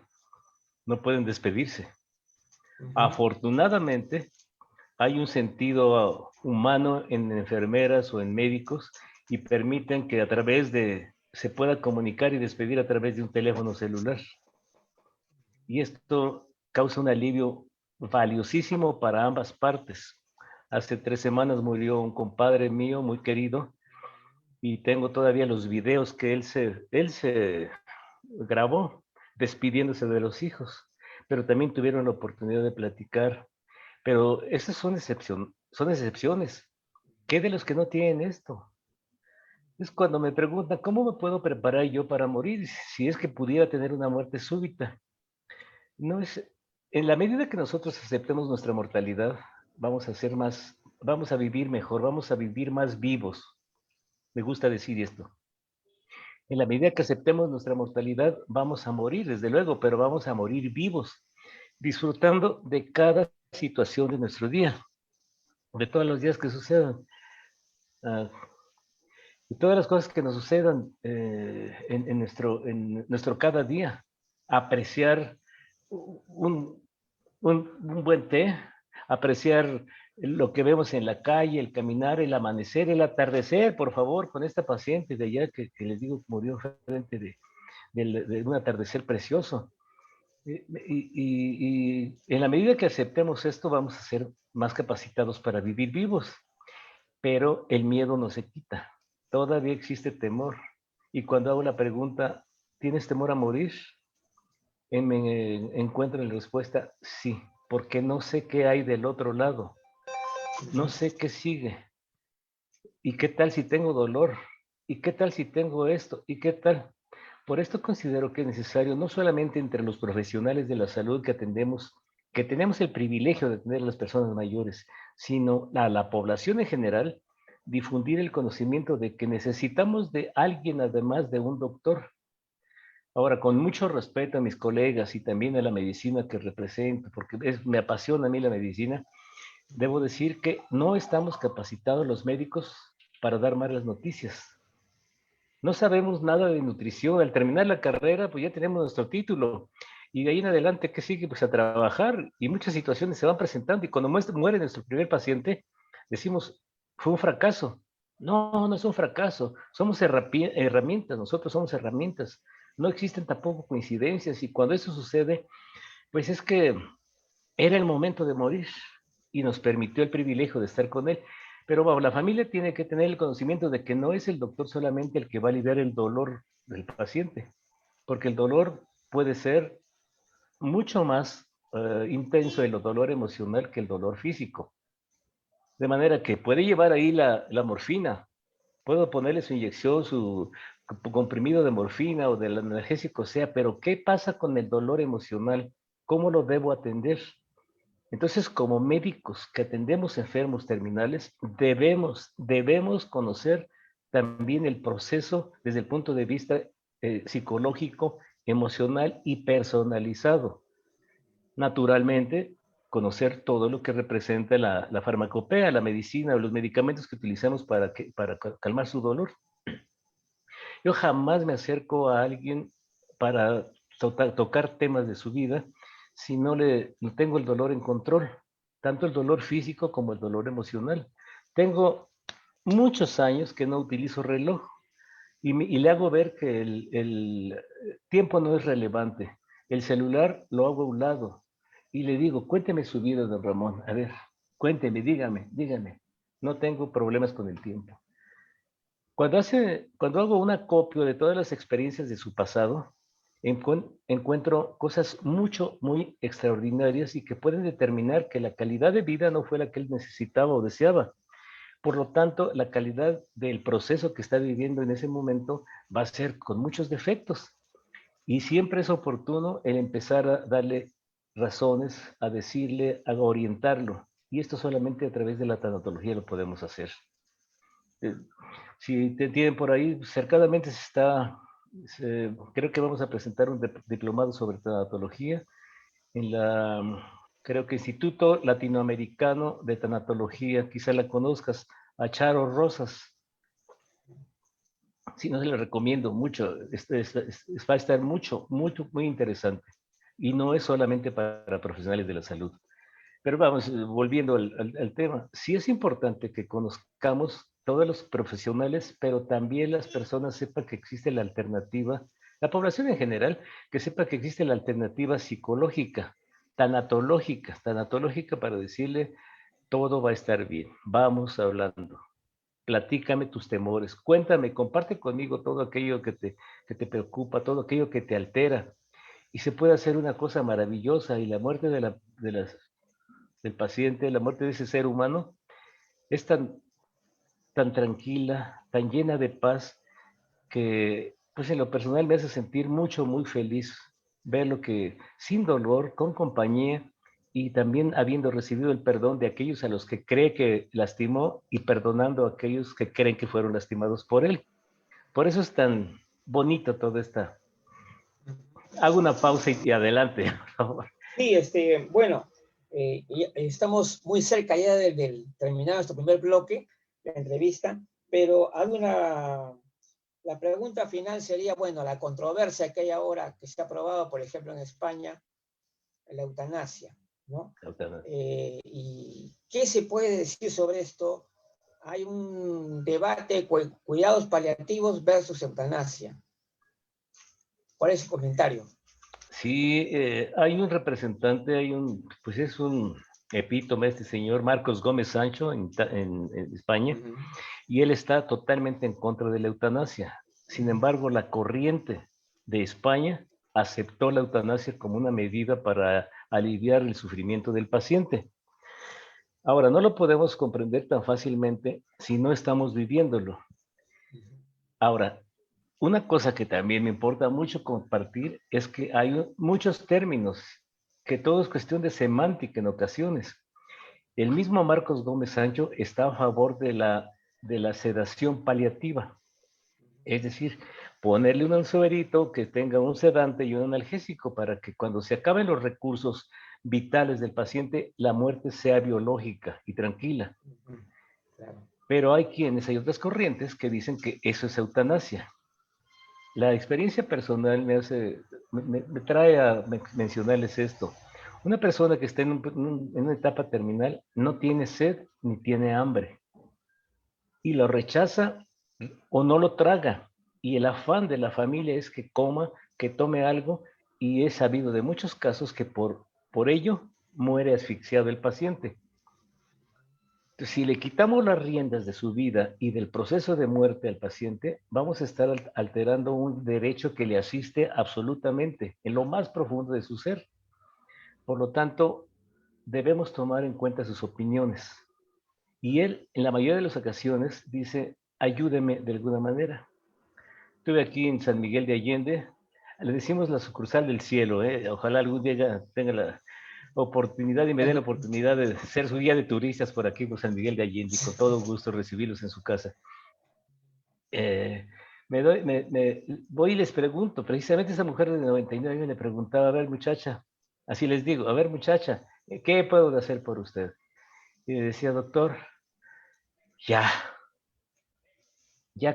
No pueden despedirse. Ujú. Afortunadamente, hay un sentido humano en enfermeras o en médicos y permiten que se pueda comunicar y despedir a través de un teléfono celular. Y esto causa un alivio valiosísimo para ambas partes. Hace 3 semanas murió un compadre mío muy querido y tengo todavía los videos que él se grabó despidiéndose de los hijos, pero también tuvieron la oportunidad de platicar. Pero esas son excepciones. ¿Qué de los que no tienen esto? Es cuando me preguntan, ¿cómo me puedo preparar yo para morir si es que pudiera tener una muerte súbita? No es, en la medida que nosotros aceptemos nuestra mortalidad, vamos a vivir mejor, vamos a vivir más vivos. Me gusta decir esto. En la medida que aceptemos nuestra mortalidad, vamos a morir, desde luego, pero vamos a morir vivos, disfrutando de cada situación de nuestro día, de todos los días que sucedan. Uh, y todas las cosas que nos sucedan en nuestro cada día. Apreciar un, un buen té, apreciar lo que vemos en la calle, el caminar, el amanecer, el atardecer, por favor, con esta paciente de allá que les digo murió frente de un atardecer precioso. Y en la medida que aceptemos esto, vamos a ser más capacitados para vivir vivos, pero el miedo no se quita. Todavía existe temor. Y cuando hago la pregunta, ¿tienes temor a morir? Me encuentro en la respuesta, sí. porque no sé qué hay del otro lado, no sé qué sigue. ¿Y qué tal si tengo dolor? ¿Y qué tal si tengo esto? ¿Y qué tal? Por esto considero que es necesario, no solamente entre los profesionales de la salud que atendemos, que tenemos el privilegio de atender a las personas mayores, sino a la población en general, difundir el conocimiento de que necesitamos de alguien además de un doctor. Ahora, con mucho respeto a mis colegas y también a la medicina que represento, porque me apasiona a mí la medicina, debo decir que no estamos capacitados los médicos para dar malas noticias. No sabemos nada de nutrición. Al terminar la carrera, pues ya tenemos nuestro título. Y de ahí en adelante, ¿qué sigue? Pues a trabajar. Y muchas situaciones se van presentando. Y cuando muere nuestro primer paciente, decimos, fue un fracaso. No, no es un fracaso. Somos herramientas. Nosotros somos herramientas. No existen tampoco coincidencias. Y cuando eso sucede, pues es que era el momento de morir y nos permitió el privilegio de estar con él. Pero bueno, la familia tiene que tener el conocimiento de que no es el doctor solamente el que va a aliviar el dolor del paciente, porque el dolor puede ser mucho más intenso el dolor emocional que el dolor físico. De manera que puede llevar ahí la morfina, puedo ponerle su inyección, su comprimido de morfina o del analgésico sea, pero ¿qué pasa con el dolor emocional? ¿Cómo lo debo atender? Entonces, como médicos que atendemos enfermos terminales, debemos conocer también el proceso desde el punto de vista psicológico, emocional y personalizado. Naturalmente, conocer todo lo que representa la farmacopea, la medicina o los medicamentos que utilizamos para calmar su dolor. Yo jamás me acerco a alguien para tocar temas de su vida si no tengo el dolor en control, tanto el dolor físico como el dolor emocional. Tengo muchos años que no utilizo reloj y le hago ver que el tiempo no es relevante. El celular lo hago a un lado y le digo, cuénteme su vida, don Ramón. A ver, cuénteme, dígame. No tengo problemas con el tiempo. Cuando hago un acopio de todas las experiencias de su pasado, encuentro cosas muy extraordinarias y que pueden determinar que la calidad de vida no fue la que él necesitaba o deseaba. Por lo tanto, la calidad del proceso que está viviendo en ese momento va a ser con muchos defectos. Y siempre es oportuno el empezar a darle razones, a decirle, a orientarlo. Y esto solamente a través de la tanatología lo podemos hacer. Si te tienen por ahí, cercadamente creo que vamos a presentar un diplomado sobre tanatología en creo que Instituto Latinoamericano de Tanatología, quizá la conozcas, a Charo Rosas. Sí, no se le recomiendo mucho, va a estar muy interesante. Y no es solamente para profesionales de la salud. Pero vamos, volviendo al tema, sí es importante que conozcamos todos los profesionales, pero también las personas sepan que existe la alternativa, la población en general, que sepa que existe la alternativa psicológica, tanatológica para decirle, todo va a estar bien, vamos hablando, platícame tus temores, cuéntame, comparte conmigo todo aquello que te preocupa, todo aquello que te altera, y se puede hacer una cosa maravillosa, y la muerte del paciente, la muerte de ese ser humano, es tan tranquila, tan llena de paz, que pues en lo personal me hace sentir muy feliz verlo que sin dolor, con compañía y también habiendo recibido el perdón de aquellos a los que cree que lastimó y perdonando a aquellos que creen que fueron lastimados por él. Por eso es tan bonito todo esta. Hago una pausa y adelante, por favor. Sí, bueno, estamos muy cerca ya del terminar nuestro primer bloque, la entrevista, pero la pregunta final sería, bueno, la controversia que hay ahora, que se ha aprobado, por ejemplo, en España, la eutanasia, ¿no? ¿Y qué se puede decir sobre esto? Hay un debate, cuidados paliativos versus eutanasia. ¿Cuál es su comentario? Sí, hay un representante, pues es un epítome, este señor Marcos Gómez Sancho en España, y él está totalmente en contra de la eutanasia. Sin embargo, la corriente de España aceptó la eutanasia como una medida para aliviar el sufrimiento del paciente. Ahora, no lo podemos comprender tan fácilmente si no estamos viviéndolo. Ahora, una cosa que también me importa mucho compartir es que hay muchos términos, que todo es cuestión de semántica en ocasiones. El mismo Marcos Gómez Sancho está a favor de la sedación paliativa, es decir, ponerle un suerito que tenga un sedante y un analgésico para que cuando se acaben los recursos vitales del paciente, la muerte sea biológica y tranquila. Claro. Pero hay otras corrientes que dicen que eso es eutanasia. La experiencia personal me trae a mencionarles esto. Una persona que está en una etapa terminal no tiene sed ni tiene hambre y lo rechaza o no lo traga. Y el afán de la familia es que coma, que tome algo, y es sabido de muchos casos que por ello muere asfixiado el paciente. Si le quitamos las riendas de su vida y del proceso de muerte al paciente, vamos a estar alterando un derecho que le asiste absolutamente en lo más profundo de su ser. Por lo tanto, debemos tomar en cuenta sus opiniones. Y él, en la mayoría de las ocasiones, dice, ayúdeme de alguna manera. Estuve aquí en San Miguel de Allende, le decimos la sucursal del cielo, ojalá algún día tenga la oportunidad y me dé la oportunidad de ser su guía de turistas por aquí por San Miguel de Allende y con todo gusto recibirlos en su casa. Voy y les pregunto, precisamente esa mujer de 99 años le preguntaba, a ver muchacha, así les digo, a ver muchacha, ¿qué puedo hacer por usted? Y le decía, doctor, ya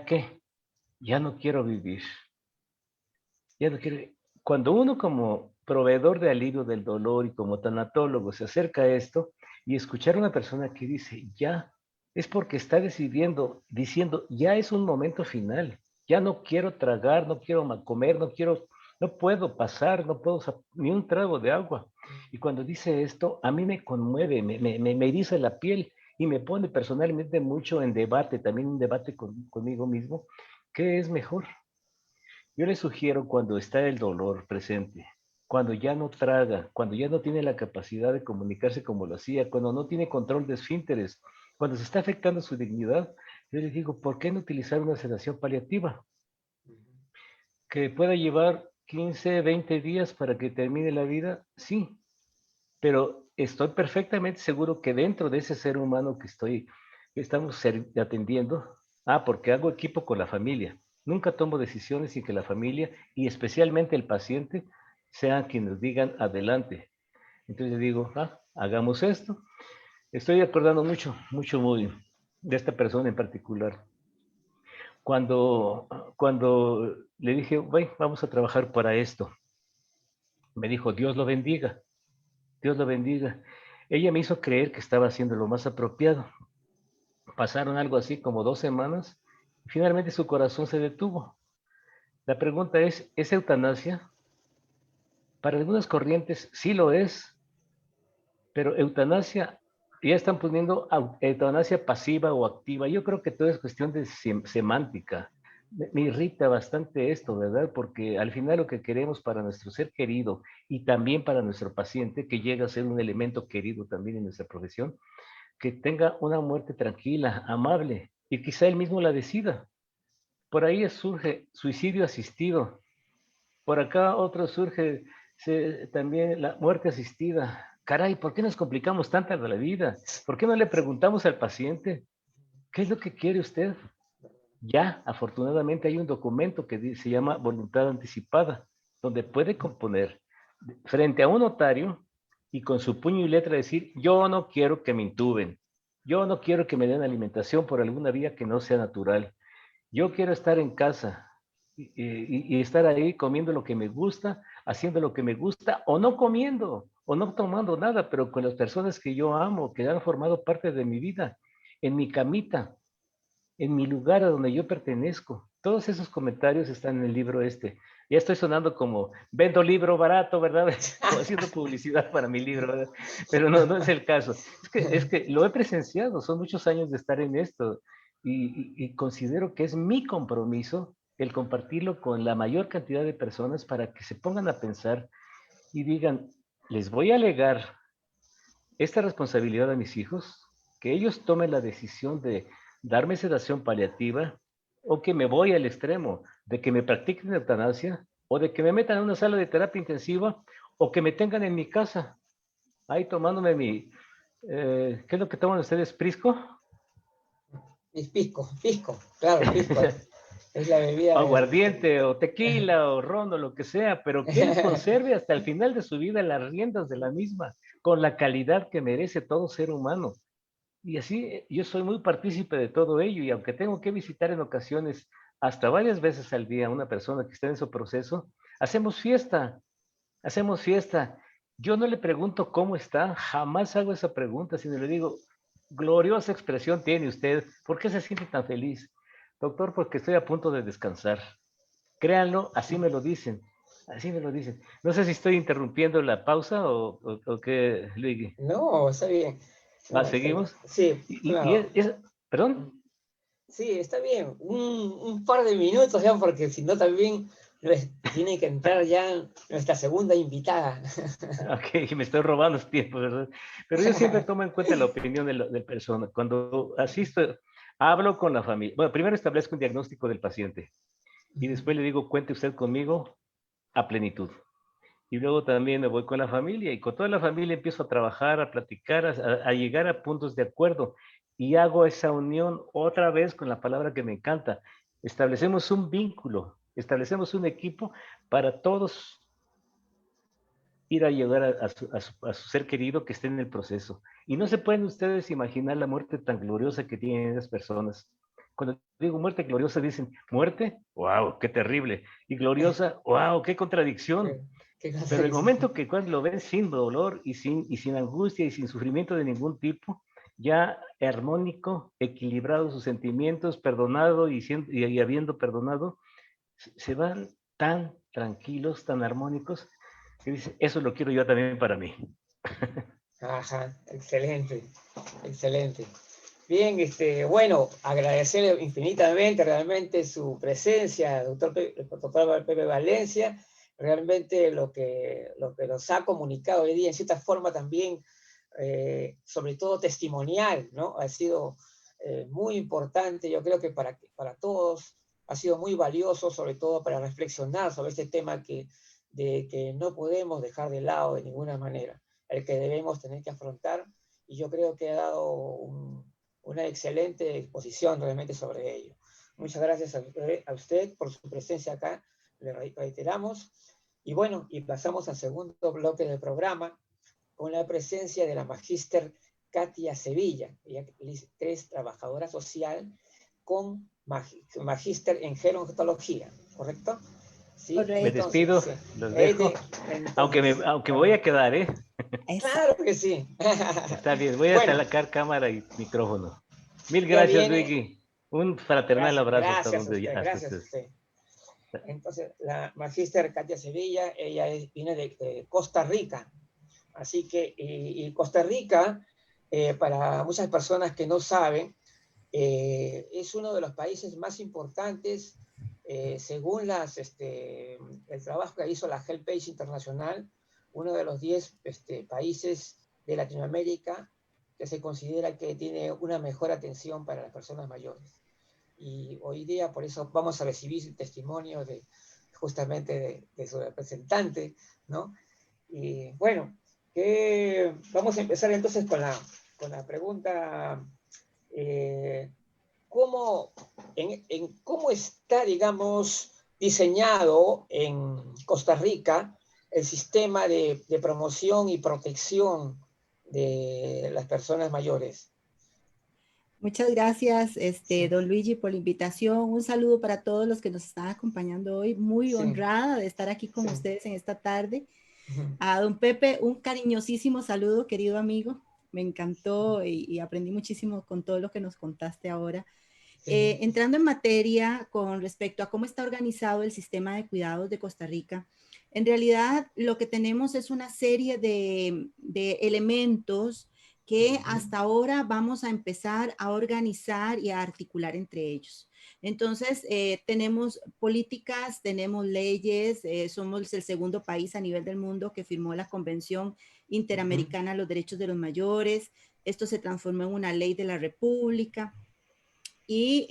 qué, ya no quiero vivir, ya no quiero. Cuando uno como proveedor de alivio del dolor y como tanatólogo se acerca a esto y escuchar a una persona que dice ya, es porque está diciendo, ya es un momento final, ya no quiero tragar, no quiero comer, no puedo pasar, no puedo ni un trago de agua. Y cuando dice esto, a mí me conmueve, me eriza la piel y me pone personalmente mucho en debate, también un debate conmigo mismo, ¿qué es mejor? Yo le sugiero cuando está el dolor presente, cuando ya no traga, cuando ya no tiene la capacidad de comunicarse como lo hacía, cuando no tiene control de esfínteres, cuando se está afectando su dignidad, yo le digo, ¿por qué no utilizar una sedación paliativa? Que pueda llevar 15, 20 días para que termine la vida, sí, pero estoy perfectamente seguro que dentro de ese ser humano que estamos atendiendo, porque hago equipo con la familia. Nunca tomo decisiones sin que la familia y especialmente el paciente sean quienes digan adelante. Entonces le digo, hagamos esto. Estoy acordando mucho muy de esta persona en particular. Cuando le dije, vamos a trabajar para esto, me dijo, Dios lo bendiga. Dios lo bendiga. Ella me hizo creer que estaba haciendo lo más apropiado. Pasaron algo así como 2 semanas y finalmente su corazón se detuvo. La pregunta ¿es eutanasia? Para algunas corrientes sí lo es, pero eutanasia, ya están poniendo eutanasia pasiva o activa. Yo creo que todo es cuestión de semántica. Me irrita bastante esto, ¿verdad? Porque al final lo que queremos para nuestro ser querido y también para nuestro paciente, que llega a ser un elemento querido también en nuestra profesión, que tenga una muerte tranquila, amable, y quizá él mismo la decida. Por ahí surge suicidio asistido. Por acá otro surge también la muerte asistida. Caray, ¿por qué nos complicamos tanto la vida? ¿Por qué no le preguntamos al paciente qué es lo que quiere usted? Ya, afortunadamente hay un documento que se llama voluntad anticipada, donde puede componer frente a un notario y con su puño y letra decir, yo no quiero que me intuben, yo no quiero que me den alimentación por alguna vía que no sea natural, yo quiero estar en casa y estar ahí comiendo lo que me gusta, haciendo lo que me gusta, o no comiendo, o no tomando nada, pero con las personas que yo amo, que han formado parte de mi vida, en mi camita, en mi lugar a donde yo pertenezco. Todos esos comentarios están en el libro este. Ya estoy sonando como, vendo libro barato, ¿verdad? Como haciendo publicidad para mi libro, ¿verdad? Pero no es el caso. Es que lo he presenciado, son muchos años de estar en esto y considero que es mi compromiso el compartirlo con la mayor cantidad de personas para que se pongan a pensar y digan, les voy a legar esta responsabilidad a mis hijos, que ellos tomen la decisión de darme sedación paliativa o que me voy al extremo de que me practiquen eutanasia o de que me metan en una sala de terapia intensiva o que me tengan en mi casa, ahí tomándome mi, ¿qué es lo que toman ustedes? ¿Prisco? Pisco, claro, pisco. Es la bebida. Aguardiente o tequila o ron o lo que sea, pero que él conserve hasta el final de su vida las riendas de la misma, con la calidad que merece todo ser humano. Y así yo soy muy partícipe de todo ello, y aunque tengo que visitar en ocasiones hasta varias veces al día a una persona que está en su proceso, hacemos fiesta, hacemos fiesta. Yo no le pregunto cómo está, jamás hago esa pregunta, sino le digo, gloriosa expresión tiene usted, ¿por qué se siente tan feliz? Doctor, porque estoy a punto de descansar. Créanlo, así me lo dicen, así me lo dicen. No sé si estoy interrumpiendo la pausa o qué, Luigi. No, está bien. No, ¿Seguimos? Sí, claro. ¿Perdón? Sí, está bien. Un par de minutos ya, porque si no también tiene que entrar ya nuestra segunda invitada. Ok, me estoy robando ese tiempo, ¿verdad? Pero yo siempre tomo en cuenta la opinión de persona. Cuando asisto, hablo con la familia. Bueno, primero establezco un diagnóstico del paciente y después le digo, cuente usted conmigo a plenitud. Y luego también me voy con la familia y con toda la familia empiezo a trabajar, a platicar, a llegar a puntos de acuerdo y hago esa unión otra vez con la palabra que me encanta. Establecemos un vínculo, establecemos un equipo para todos ir a llegar a su ser querido que esté en el proceso. Y no se pueden ustedes imaginar la muerte tan gloriosa que tienen esas personas. Cuando digo muerte gloriosa, dicen, ¿muerte? ¡Wow! ¡Qué terrible! Y gloriosa, ¡wow! ¡Qué contradicción! Pero el momento que cuando lo ven sin dolor y sin angustia y sin sufrimiento de ningún tipo, ya armónico, equilibrado sus sentimientos, perdonado y habiendo perdonado, se van tan tranquilos, tan armónicos, que dice, eso lo quiero yo también para mí. Ajá, excelente, excelente. Bien, bueno, agradecerle infinitamente realmente su presencia, doctor Pepe Valencia, realmente lo que nos ha comunicado hoy día, en cierta forma también, sobre todo testimonial, ¿no? Ha sido muy importante, yo creo que para todos ha sido muy valioso, sobre todo para reflexionar sobre este tema de que no podemos dejar de lado de ninguna manera, el que debemos tener que afrontar, y yo creo que ha dado una excelente exposición realmente sobre ello. Muchas gracias a usted por su presencia acá, le reiteramos. Y bueno, y pasamos al segundo bloque del programa con la presencia de la magíster Katia Sevilla. Ella es trabajadora social con magíster en gerontología, ¿correcto? ¿Sí? Correcto. Me despido, sí. los dejo. Aunque me voy a quedar, ¿eh? Claro que sí. Está bien, voy a sacar cámara y micrófono. Mil Ya gracias, viene. Luigi. Un fraternal abrazo hasta Gracias a donde usted, hasta gracias a ustedes. usted. Entonces, la magíster Katia Sevilla, ella viene de Costa Rica. Así que, y Costa Rica, para muchas personas que no saben, es uno de los países más importantes, según el trabajo que hizo la HealthPage Internacional, uno de los 10 países de Latinoamérica que se considera que tiene una mejor atención para las personas mayores. Y hoy día, por eso vamos a recibir el testimonio justamente de su representante, ¿no? Y bueno, vamos a empezar entonces con la pregunta, ¿cómo está, digamos, diseñado en Costa Rica el sistema de promoción y protección de las personas mayores? Muchas gracias, don Luigi, por la invitación. Un saludo para todos los que nos están acompañando hoy. Muy honrada de estar aquí con ustedes en esta tarde. A don Pepe, un cariñosísimo saludo, querido amigo. Me encantó y aprendí muchísimo con todo lo que nos contaste ahora. Entrando en materia con respecto a cómo está organizado el sistema de cuidados de Costa Rica, en realidad lo que tenemos es una serie de elementos que hasta ahora vamos a empezar a organizar y a articular entre ellos. Entonces, tenemos políticas, tenemos leyes, somos el segundo país a nivel del mundo que firmó la Convención Interamericana de los Derechos de los Mayores. Esto se transformó en una ley de la República. Y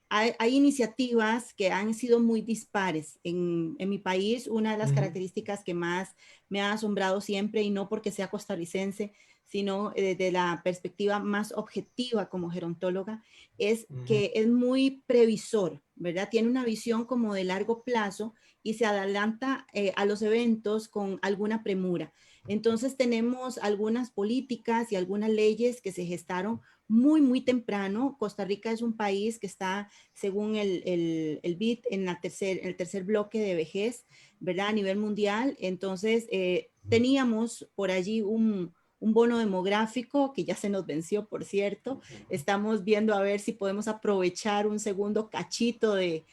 hay iniciativas que han sido muy dispares. En mi país, una de las características que más me ha asombrado siempre, y no porque sea costarricense, sino desde la perspectiva más objetiva como gerontóloga, es que es muy previsor, ¿verdad? Tiene una visión como de largo plazo y se adelanta a los eventos con alguna premura. Entonces tenemos algunas políticas y algunas leyes que se gestaron muy temprano. Costa Rica es un país que está, según el BID, en el tercer bloque de vejez, ¿verdad? A nivel mundial. Entonces, teníamos por allí un bono demográfico que ya se nos venció, por cierto. Estamos viendo a ver si podemos aprovechar un segundo cachito de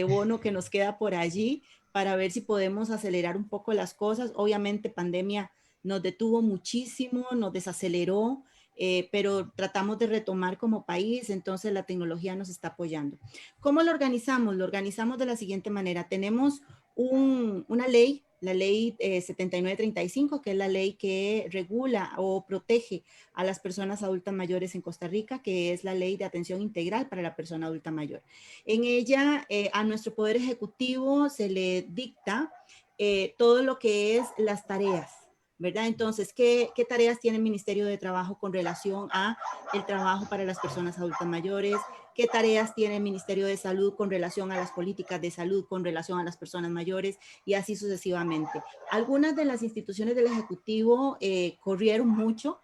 bono que nos queda por allí para ver si podemos acelerar un poco las cosas. Obviamente, pandemia nos detuvo muchísimo, nos desaceleró, pero tratamos de retomar como país, entonces la tecnología nos está apoyando. ¿Cómo lo organizamos? Lo organizamos de la siguiente manera. Tenemos una ley, la ley 7935, que es la ley que regula o protege a las personas adultas mayores en Costa Rica, que es la ley de atención integral para la persona adulta mayor. En ella, a nuestro Poder Ejecutivo se le dicta todo lo que es las tareas, ¿verdad? Entonces, ¿qué tareas tiene el Ministerio de Trabajo con relación a el trabajo para las personas adultas mayores? ¿Qué tareas tiene el Ministerio de Salud con relación a las políticas de salud, con relación a las personas mayores? Y así sucesivamente. Algunas de las instituciones del Ejecutivo corrieron mucho,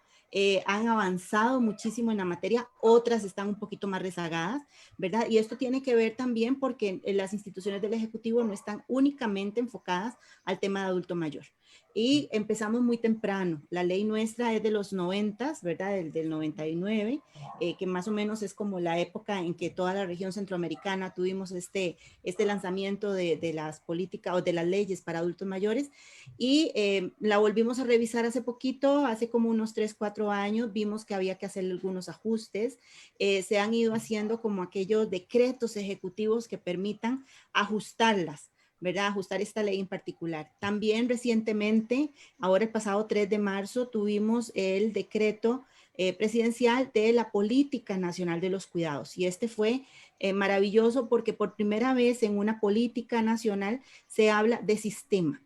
han avanzado muchísimo en la materia, otras están un poquito más rezagadas, ¿verdad? Y esto tiene que ver también porque las instituciones del Ejecutivo no están únicamente enfocadas al tema de adulto mayor. Y empezamos muy temprano. La ley nuestra es de los 90, ¿verdad? Del 99, que más o menos es como la época en que toda la región centroamericana tuvimos este lanzamiento de las políticas o de las leyes para adultos mayores. Y la volvimos a revisar hace poquito, hace como unos 3, 4 años, vimos que había que hacer algunos ajustes. Se han ido haciendo como aquellos decretos ejecutivos que permitan ajustarlas, ¿verdad? Ajustar esta ley en particular. También recientemente, ahora el pasado 3 de marzo, tuvimos el decreto presidencial de la Política Nacional de los Cuidados. Y este fue maravilloso porque por primera vez en una política nacional se habla de sistema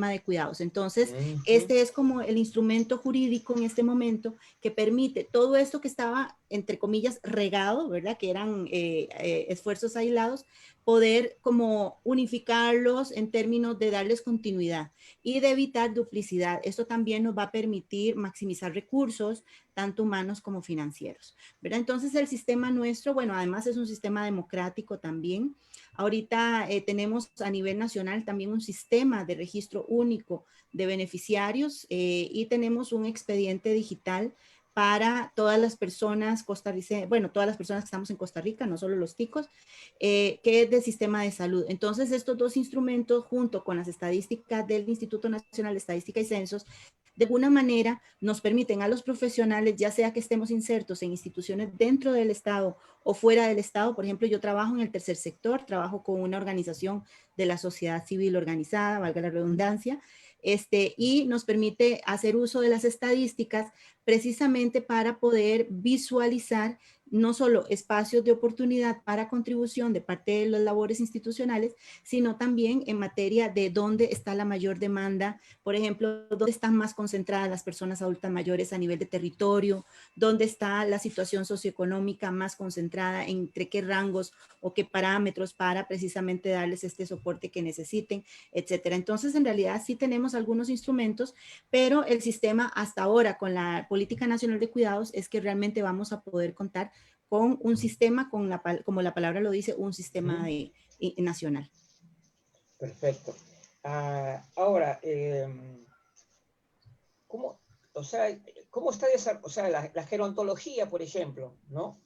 de cuidados. Entonces, este es como el instrumento jurídico en este momento que permite todo esto que estaba, entre comillas, regado, ¿verdad? Que eran esfuerzos aislados, poder como unificarlos en términos de darles continuidad y de evitar duplicidad. Esto también nos va a permitir maximizar recursos, tanto humanos como financieros, ¿verdad? Entonces, el sistema nuestro, bueno, además es un sistema democrático también. Ahorita tenemos a nivel nacional también un sistema de registro único de beneficiarios y tenemos un expediente digital para todas las personas costarricenses, bueno, todas las personas que estamos en Costa Rica, no solo los ticos, que es del sistema de salud. Entonces, estos dos instrumentos, junto con las estadísticas del Instituto Nacional de Estadística y Censos, de alguna manera nos permiten a los profesionales, ya sea que estemos insertos en instituciones dentro del Estado o fuera del Estado. Por ejemplo, yo trabajo en el tercer sector, trabajo con una organización de la sociedad civil organizada, valga la redundancia, y nos permite hacer uso de las estadísticas precisamente para poder visualizar no solo espacios de oportunidad para contribución de parte de las labores institucionales, sino también en materia de dónde está la mayor demanda, por ejemplo, dónde están más concentradas las personas adultas mayores a nivel de territorio, dónde está la situación socioeconómica más concentrada, entre qué rangos o qué parámetros para precisamente darles este soporte que necesiten, etcétera. Entonces, en realidad sí tenemos algunos instrumentos, pero el sistema hasta ahora con la Política Nacional de Cuidados es que realmente vamos a poder contar con un sistema, como la palabra lo dice, un sistema nacional. Perfecto. Ahora, ¿cómo está la gerontología, por ejemplo, ¿no?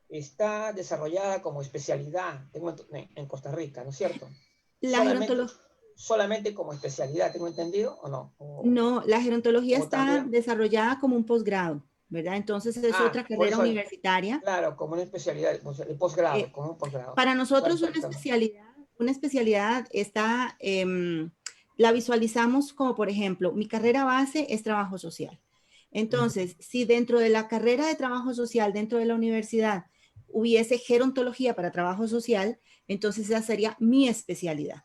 Está desarrollada como especialidad en Costa Rica, ¿no es cierto? Solamente como especialidad, ¿tengo entendido o no? No, la gerontología está desarrollada como un posgrado, ¿verdad? Entonces es otra carrera universitaria. Claro, como una especialidad, de posgrado, como un posgrado. Para nosotros Perfecto. una especialidad está, la visualizamos como, por ejemplo, mi carrera base es trabajo social. Entonces, si dentro de la carrera de trabajo social, dentro de la universidad, hubiese gerontología para trabajo social, entonces esa sería mi especialidad.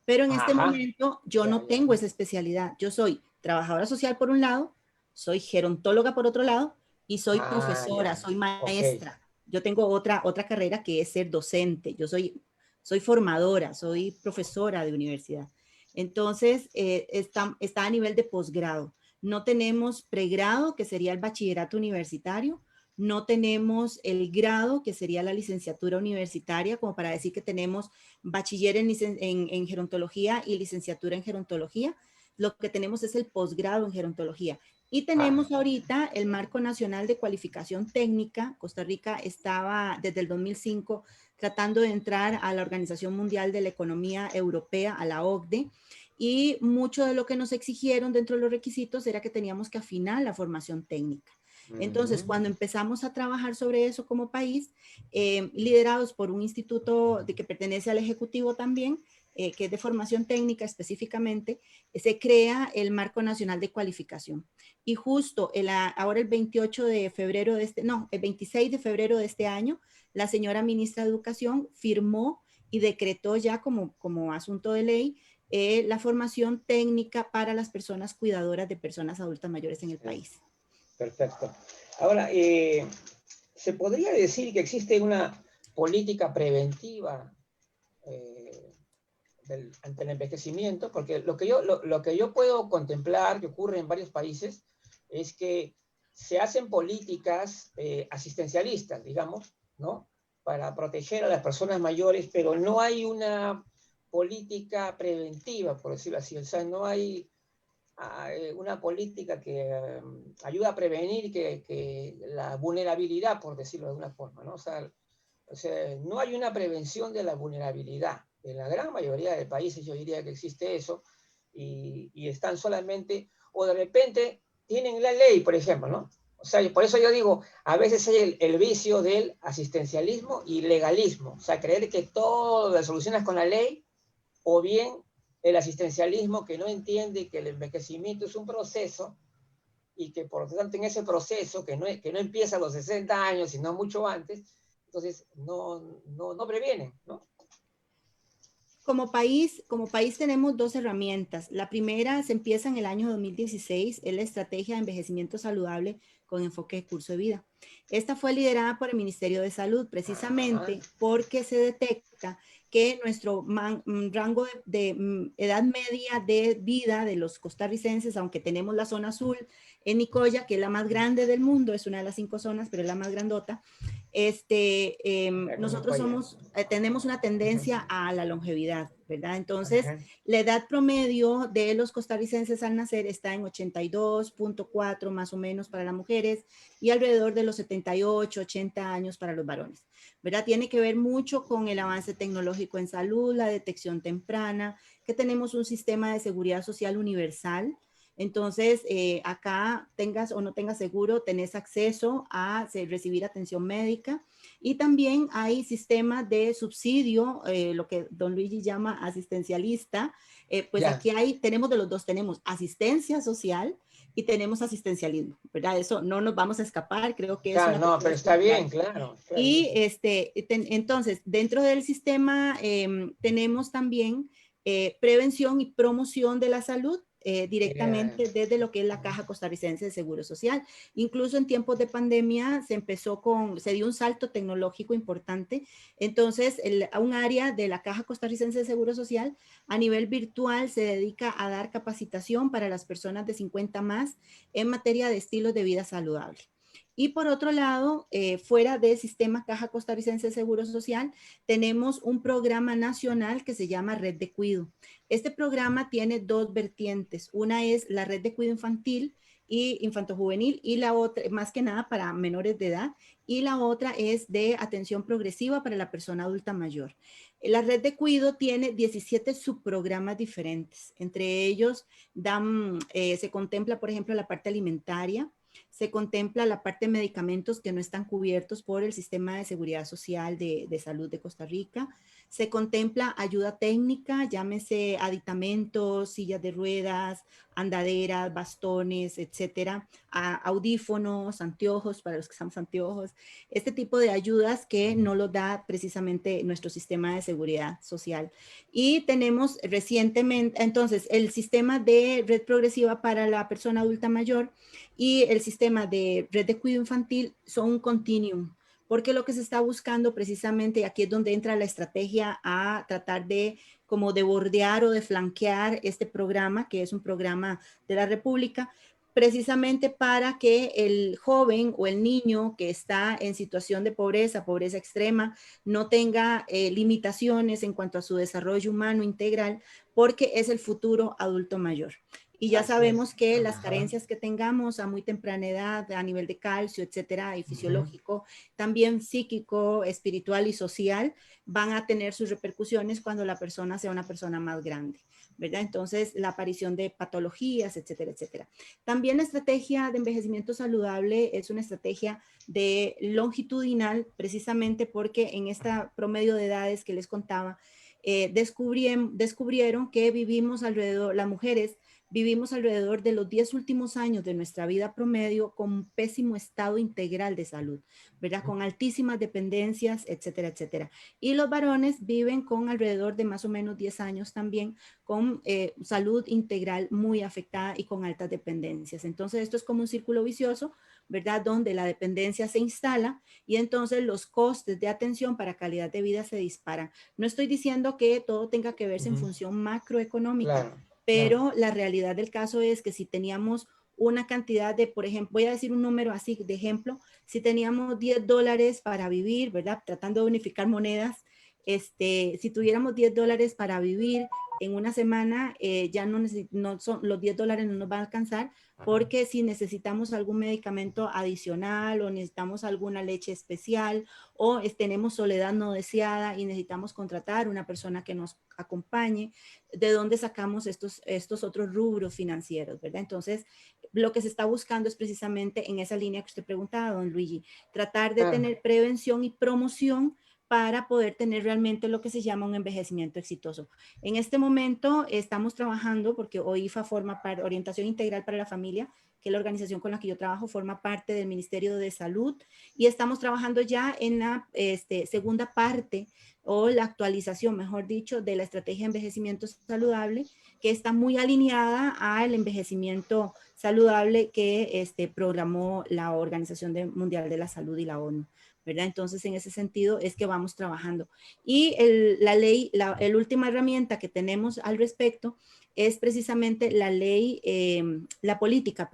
Pero en este momento yo no tengo esa especialidad. Yo soy trabajadora social por un lado, soy gerontóloga por otro lado y soy profesora, soy maestra. Yo tengo otra carrera que es ser docente. Yo soy formadora, soy profesora de universidad. Entonces, está a nivel de posgrado. No tenemos pregrado, que sería el bachillerato universitario. No tenemos el grado, que sería la licenciatura universitaria, como para decir que tenemos bachiller en gerontología y licenciatura en gerontología. Lo que tenemos es el posgrado en gerontología. Y tenemos ahorita el Marco Nacional de Cualificación Técnica. Costa Rica estaba desde el 2005 tratando de entrar a la Organización Mundial de la Economía Europea, a la OCDE, y mucho de lo que nos exigieron dentro de los requisitos era que teníamos que afinar la formación técnica. Entonces, cuando empezamos a trabajar sobre eso como país, liderados por un instituto que pertenece al Ejecutivo también, que es de formación técnica específicamente, se crea el Marco Nacional de Cualificación. Y justo ahora el 28 de febrero el 26 de febrero de este año, la señora ministra de Educación firmó y decretó ya como asunto de ley la formación técnica para las personas cuidadoras de personas adultas mayores en el país. Perfecto. Ahora, ¿se podría decir que existe una política preventiva ante el envejecimiento? Porque lo que yo puedo contemplar que ocurre en varios países es que se hacen políticas asistencialistas, digamos, ¿no? Para proteger a las personas mayores, pero no hay una política preventiva, por decirlo así. O sea, no hay una política que ayuda a prevenir que la vulnerabilidad, por decirlo de alguna forma, ¿no? O sea, no hay una prevención de la vulnerabilidad. En la gran mayoría de países yo diría que existe eso y están solamente, o de repente tienen la ley, por ejemplo, ¿no? O sea, por eso yo digo, a veces hay el vicio del asistencialismo y legalismo. O sea, creer que todo lo solucionas con la ley, o bien el asistencialismo que no entiende que el envejecimiento es un proceso y que por lo tanto en ese proceso, que no empieza a los 60 años, sino mucho antes, entonces no previenen, ¿no? Como país tenemos dos herramientas. La primera se empieza en el año 2016, es la Estrategia de Envejecimiento Saludable con enfoque de curso de vida. Esta fue liderada por el Ministerio de Salud, precisamente porque se detecta que nuestro rango de edad media de vida de los costarricenses, aunque tenemos la zona azul en Nicoya, que es la más grande del mundo, es una de las 5 zonas, pero es la más grandota, nosotros tenemos una tendencia a la longevidad, ¿verdad? Entonces, la edad promedio de los costarricenses al nacer está en 82.4 más o menos para las mujeres y alrededor de los 78, 80 años para los varones, ¿verdad? Tiene que ver mucho con el avance tecnológico en salud, la detección temprana, que tenemos un sistema de seguridad social universal. Entonces, acá tengas o no tengas seguro, tenés acceso a recibir atención médica y también hay sistemas de subsidio, lo que don Luigi llama asistencialista. Pues aquí tenemos de los dos, tenemos asistencia social y tenemos asistencialismo, ¿verdad? Eso no nos vamos a escapar, creo que claro, es no, pero está bien, claro. Y entonces, dentro del sistema tenemos también prevención y promoción de la salud, directamente desde lo que es la Caja Costarricense de Seguro Social. Incluso en tiempos de pandemia se dio un salto tecnológico importante. Entonces, un área de la Caja Costarricense de Seguro Social a nivel virtual se dedica a dar capacitación para las personas de 50 más en materia de estilos de vida saludable. Y por otro lado, fuera del sistema Caja Costarricense de Seguro Social, tenemos un programa nacional que se llama Red de Cuido. Este programa tiene dos vertientes. Una es la Red de Cuido Infantil y Infanto-Juvenil y la otra, más que nada para menores de edad, y la otra es de atención progresiva para la persona adulta mayor. La Red de Cuido tiene 17 subprogramas diferentes. Entre ellos se contempla, por ejemplo, la parte alimentaria, se contempla la parte de medicamentos que no están cubiertos por el Sistema de Seguridad Social de Salud de Costa Rica. Se contempla ayuda técnica, llámese aditamentos, sillas de ruedas, andaderas, bastones, etcétera, audífonos, anteojos, para los que usamos anteojos, este tipo de ayudas que no lo da precisamente nuestro sistema de seguridad social. Y tenemos recientemente, entonces, el sistema de red progresiva para la persona adulta mayor y el sistema de red de cuidado infantil son un continuum, porque lo que se está buscando precisamente, y aquí es donde entra la estrategia a tratar de como de bordear o de flanquear este programa, que es un programa de la República, precisamente para que el joven o el niño que está en situación de pobreza, pobreza extrema, no tenga limitaciones en cuanto a su desarrollo humano integral, porque es el futuro adulto mayor. Y ya sabemos que las carencias que tengamos a muy temprana edad, a nivel de calcio, etcétera, y fisiológico, también psíquico, espiritual y social, van a tener sus repercusiones cuando la persona sea una persona más grande, ¿verdad? Entonces, la aparición de patologías, etcétera, etcétera. También la estrategia de envejecimiento saludable es una estrategia de longitudinal, precisamente porque en este promedio de edades que les contaba, descubrieron que vivimos alrededor, las mujeres, vivimos alrededor de los 10 últimos años de nuestra vida promedio con un pésimo estado integral de salud, ¿verdad? Con altísimas dependencias, etcétera, etcétera. Y los varones viven con alrededor de más o menos 10 años también con salud integral muy afectada y con altas dependencias. Entonces, esto es como un círculo vicioso, ¿verdad? Donde la dependencia se instala y entonces los costes de atención para calidad de vida se disparan. No estoy diciendo que todo tenga que verse en función macroeconómica, Claro, pero la realidad del caso es que si teníamos una cantidad de, por ejemplo, voy a decir un número así de ejemplo, si teníamos $10 para vivir, ¿verdad? Tratando de unificar monedas, si tuviéramos $10 para vivir en una semana, ya no son, los $10 no nos van a alcanzar, porque si necesitamos algún medicamento adicional o necesitamos alguna leche especial o tenemos soledad no deseada y necesitamos contratar una persona que nos acompañe, ¿de dónde sacamos estos otros rubros financieros, verdad? Entonces, lo que se está buscando es precisamente en esa línea que usted preguntaba, don Luigi, tratar de tener prevención y promoción para poder tener realmente lo que se llama un envejecimiento exitoso. En este momento estamos trabajando, porque OIFA forma parte, Orientación Integral para la Familia, que es la organización con la que yo trabajo, forma parte del Ministerio de Salud, y estamos trabajando ya en la segunda parte, o la actualización, mejor dicho, de la estrategia de envejecimiento saludable, que está muy alineada al envejecimiento saludable que programó la Organización Mundial de la Salud y la ONU, ¿verdad? Entonces, en ese sentido es que vamos trabajando. Y la ley, la última herramienta que tenemos al respecto es precisamente la ley, la política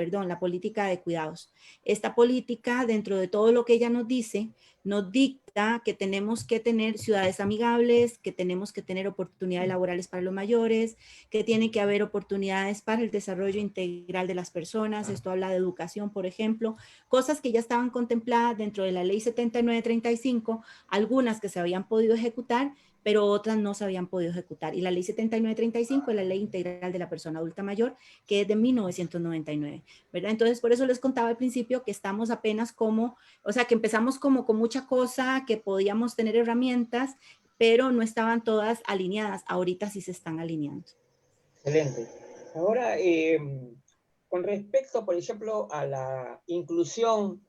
de cuidados. Esta política, dentro de todo lo que ella nos dice, nos dicta que tenemos que tener ciudades amigables, que tenemos que tener oportunidades laborales para los mayores, que tiene que haber oportunidades para el desarrollo integral de las personas. Esto habla de educación, por ejemplo, cosas que ya estaban contempladas dentro de la ley 7935, algunas que se habían podido ejecutar, pero otras no se habían podido ejecutar. Y la ley 7935 es la ley integral de la persona adulta mayor, que es de 1999, ¿verdad? Entonces, por eso les contaba al principio que estamos apenas como, o sea, que empezamos como con mucha cosa, que podíamos tener herramientas, pero no estaban todas alineadas. Ahorita sí se están alineando. Excelente. Ahora, con respecto, por ejemplo, a la inclusión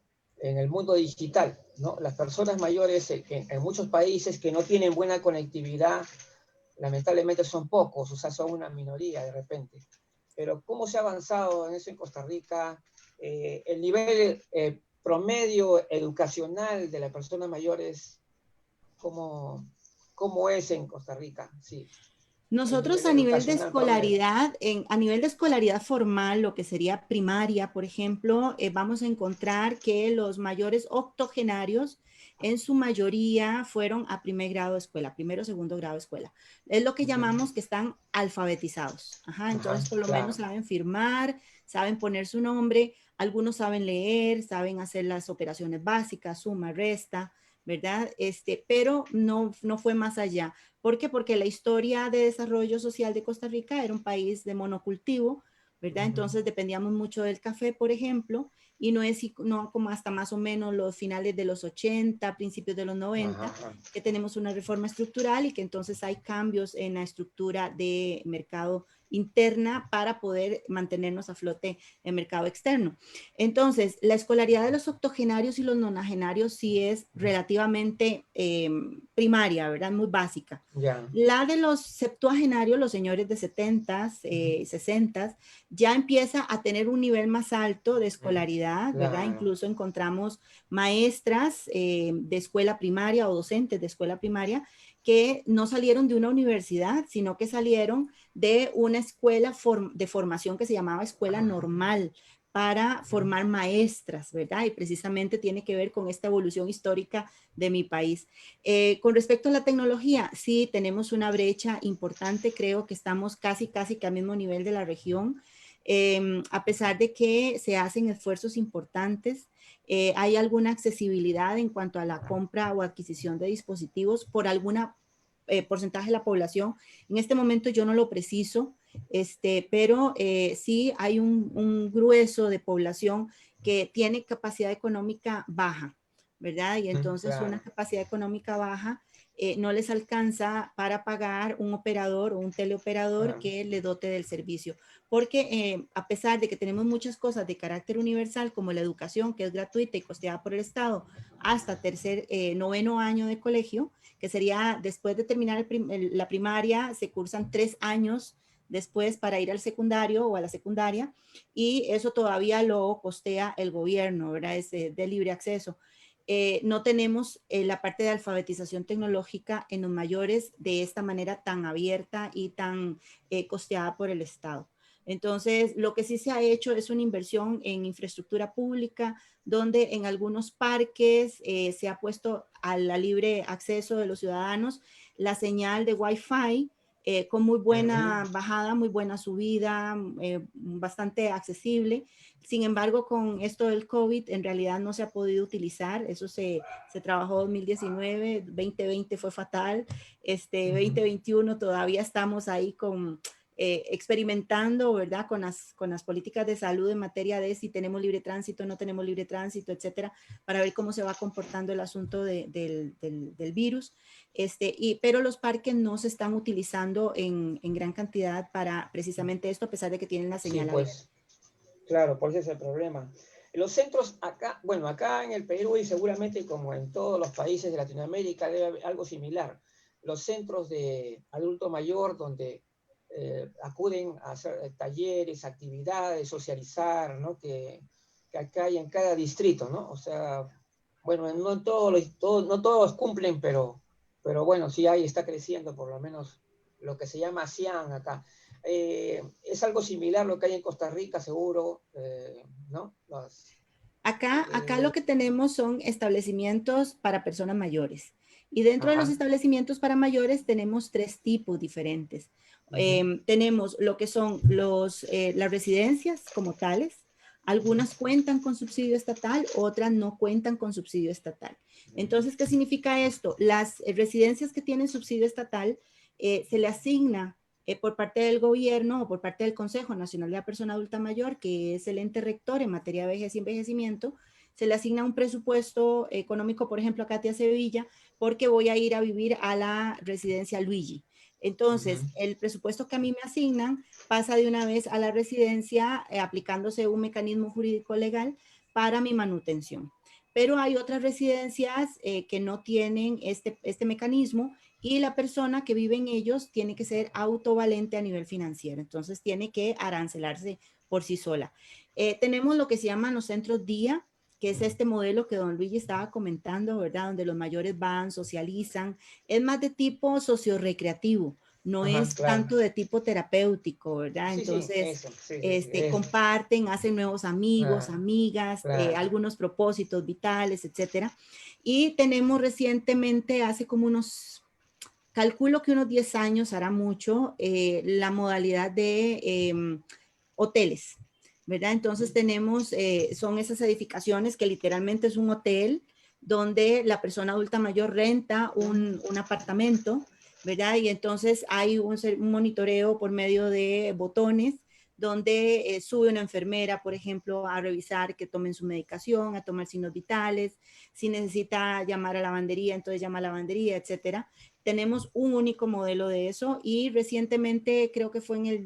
en el mundo digital, ¿no? Las personas mayores en muchos países que no tienen buena conectividad, lamentablemente son pocos, o sea, son una minoría de repente. Pero ¿cómo se ha avanzado en eso en Costa Rica? El nivel promedio educacional de las personas mayores, ¿cómo es en Costa Rica? Sí. Nosotros a nivel de escolaridad, a nivel de escolaridad formal, lo que sería primaria, por ejemplo, vamos a encontrar que los mayores octogenarios en su mayoría fueron a primer grado de escuela, primero o segundo grado de escuela. Es lo que llamamos que están alfabetizados. Ajá, entonces, por lo menos saben firmar, saben poner su nombre, algunos saben leer, saben hacer las operaciones básicas, suma, resta, ¿verdad? Pero no fue más allá. ¿Por qué? Porque la historia de desarrollo social de Costa Rica era un país de monocultivo, ¿verdad? Entonces dependíamos mucho del café, por ejemplo, y no como hasta más o menos los finales de los 80, principios de los 90, que tenemos una reforma estructural y que entonces hay cambios en la estructura de mercado interna para poder mantenernos a flote en mercado externo. Entonces, la escolaridad de los octogenarios y los nonagenarios sí es relativamente primaria, ¿verdad? Muy básica. Yeah. La de los septuagenarios, los señores de 70s, 60s, ya empieza a tener un nivel más alto de escolaridad, ¿verdad? Claro. Incluso encontramos maestras de escuela primaria o docentes de escuela primaria que no salieron de una universidad, sino que salieron de una escuela de formación que se llamaba escuela normal para formar maestras, ¿verdad? Y precisamente tiene que ver con esta evolución histórica de mi país. Con respecto a la tecnología, sí tenemos una brecha importante, creo que estamos casi que al mismo nivel de la región, a pesar de que se hacen esfuerzos importantes. Hay alguna accesibilidad en cuanto a la compra o adquisición de dispositivos por alguna porcentaje de la población. En este momento yo no lo preciso, pero sí hay un grueso de población que tiene capacidad económica baja, ¿verdad? Y entonces Claro. una capacidad económica baja no les alcanza para pagar un operador o un teleoperador que le dote del servicio. Porque a pesar de que tenemos muchas cosas de carácter universal, como la educación, que es gratuita y costeada por el Estado, hasta noveno año de colegio, que sería después de terminar la primaria, se cursan 3 años después para ir al secundario o a la secundaria, y eso todavía lo costea el gobierno, ¿verdad? Es de libre acceso. No tenemos la parte de alfabetización tecnológica en los mayores de esta manera tan abierta y tan costeada por el Estado. Entonces, lo que sí se ha hecho es una inversión en infraestructura pública, donde en algunos parques se ha puesto a la libre acceso de los ciudadanos la señal de Wi-Fi, con muy buena bajada, muy buena subida, bastante accesible. Sin embargo, con esto del COVID, en realidad no se ha podido utilizar. Eso se trabajó 2019, 2020 fue fatal. 2021 todavía estamos ahí experimentando, ¿verdad? Con las políticas de salud en materia de si tenemos libre tránsito, no tenemos libre tránsito, etcétera, para ver cómo se va comportando el asunto del virus. Pero los parques no se están utilizando en gran cantidad para precisamente esto, a pesar de que tienen la señal abierta. Pues, claro, por ese es el problema. Los centros acá, bueno, acá en el Perú y seguramente como en todos los países de Latinoamérica debe haber algo similar. Los centros de adulto mayor donde acuden a hacer talleres, actividades, socializar, ¿no? Que acá hay en cada distrito, ¿no? O sea, bueno, no todos cumplen, pero bueno, sí hay, está creciendo por lo menos lo que se llama CIAN acá. Es algo similar a lo que hay en Costa Rica, seguro, ¿no? Acá lo que tenemos son establecimientos para personas mayores. Y dentro de los establecimientos para mayores tenemos 3 tipos diferentes. Tenemos lo que son las residencias como tales. Algunas cuentan con subsidio estatal, otras no cuentan con subsidio estatal. Entonces, ¿qué significa esto? Las residencias que tienen subsidio estatal se le asigna por parte del gobierno o por parte del Consejo Nacional de la Persona Adulta Mayor, que es el ente rector en materia de vejez y envejecimiento, se le asigna un presupuesto económico, por ejemplo, acá a Sevilla, porque voy a ir a vivir a la residencia Luigi. Entonces, el presupuesto que a mí me asignan pasa de una vez a la residencia aplicándose un mecanismo jurídico legal para mi manutención. Pero hay otras residencias que no tienen este mecanismo y la persona que vive en ellos tiene que ser autovalente a nivel financiero. Entonces, tiene que arancelarse por sí sola. Tenemos lo que se llaman los centros día, que es este modelo que don Luigi estaba comentando, ¿verdad? Donde los mayores van, socializan. Es más de tipo socio-recreativo, no es tanto de tipo terapéutico, ¿verdad? Entonces, comparten, hacen nuevos amigos, amigas, algunos propósitos vitales, etcétera. Y tenemos recientemente, hace como calculo que unos 10 años, hará mucho, la modalidad de hoteles, ¿verdad? Entonces tenemos, son esas edificaciones que literalmente es un hotel donde la persona adulta mayor renta un apartamento, ¿verdad? Y entonces hay un monitoreo por medio de botones donde sube una enfermera, por ejemplo, a revisar que tomen su medicación, a tomar signos vitales, si necesita llamar a lavandería, entonces llama a lavandería, etcétera. Tenemos un único modelo de eso y recientemente, creo que fue en el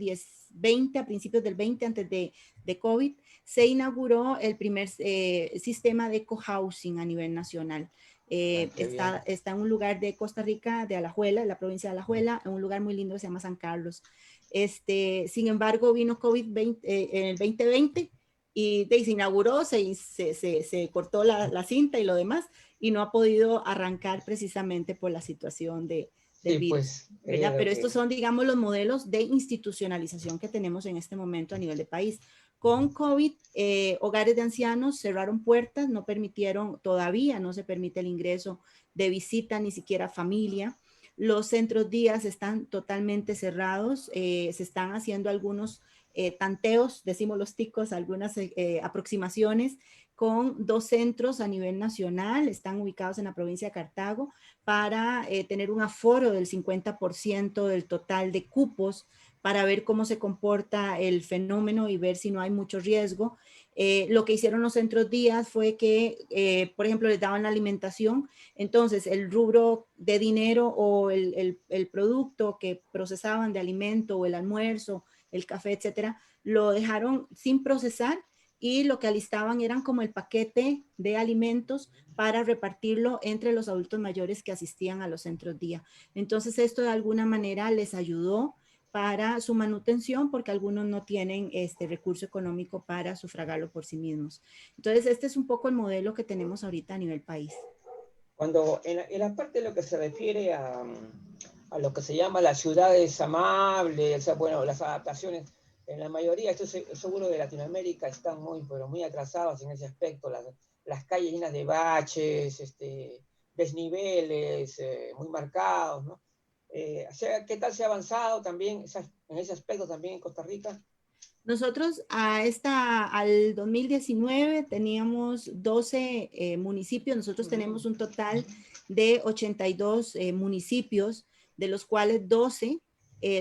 20, a principios del 20, antes de COVID, se inauguró el primer sistema de cohousing a nivel nacional. Está en un lugar de Costa Rica, de Alajuela, la provincia de Alajuela, en un lugar muy lindo que se llama San Carlos. Sin embargo, vino COVID en el 2020 y se inauguró, se cortó la cinta y lo demás, y no ha podido arrancar precisamente por la situación del virus. Pues, Pero estos son, digamos, los modelos de institucionalización que tenemos en este momento a nivel de país. Con COVID, hogares de ancianos cerraron puertas, no permitieron, todavía no se permite el ingreso de visita, ni siquiera familia. Los centros días están totalmente cerrados, se están haciendo algunos tanteos, decimos los ticos, algunas aproximaciones con 2 centros a nivel nacional, están ubicados en la provincia de Cartago, para tener un aforo del 50% del total de cupos, para ver cómo se comporta el fenómeno y ver si no hay mucho riesgo. Lo que hicieron los centros días fue que, por ejemplo, les daban la alimentación, entonces el rubro de dinero o el producto que procesaban de alimento o el almuerzo, el café, etcétera, lo dejaron sin procesar y lo que alistaban eran como el paquete de alimentos para repartirlo entre los adultos mayores que asistían a los centros día. Entonces esto de alguna manera les ayudó para su manutención porque algunos no tienen este recurso económico para sufragarlo por sí mismos. Entonces este es un poco el modelo que tenemos ahorita a nivel país. Cuando en la parte de lo que se refiere a lo que se llama las ciudades amables, o sea, bueno, las adaptaciones, en la mayoría, esto seguro de Latinoamérica, están pero muy atrasadas en ese aspecto, las calles llenas de baches, desniveles muy marcados, ¿no? ¿Qué tal se ha avanzado también en ese aspecto también en Costa Rica? Nosotros al 2019 teníamos 12 municipios, nosotros tenemos un total de 82 municipios, de los cuales 12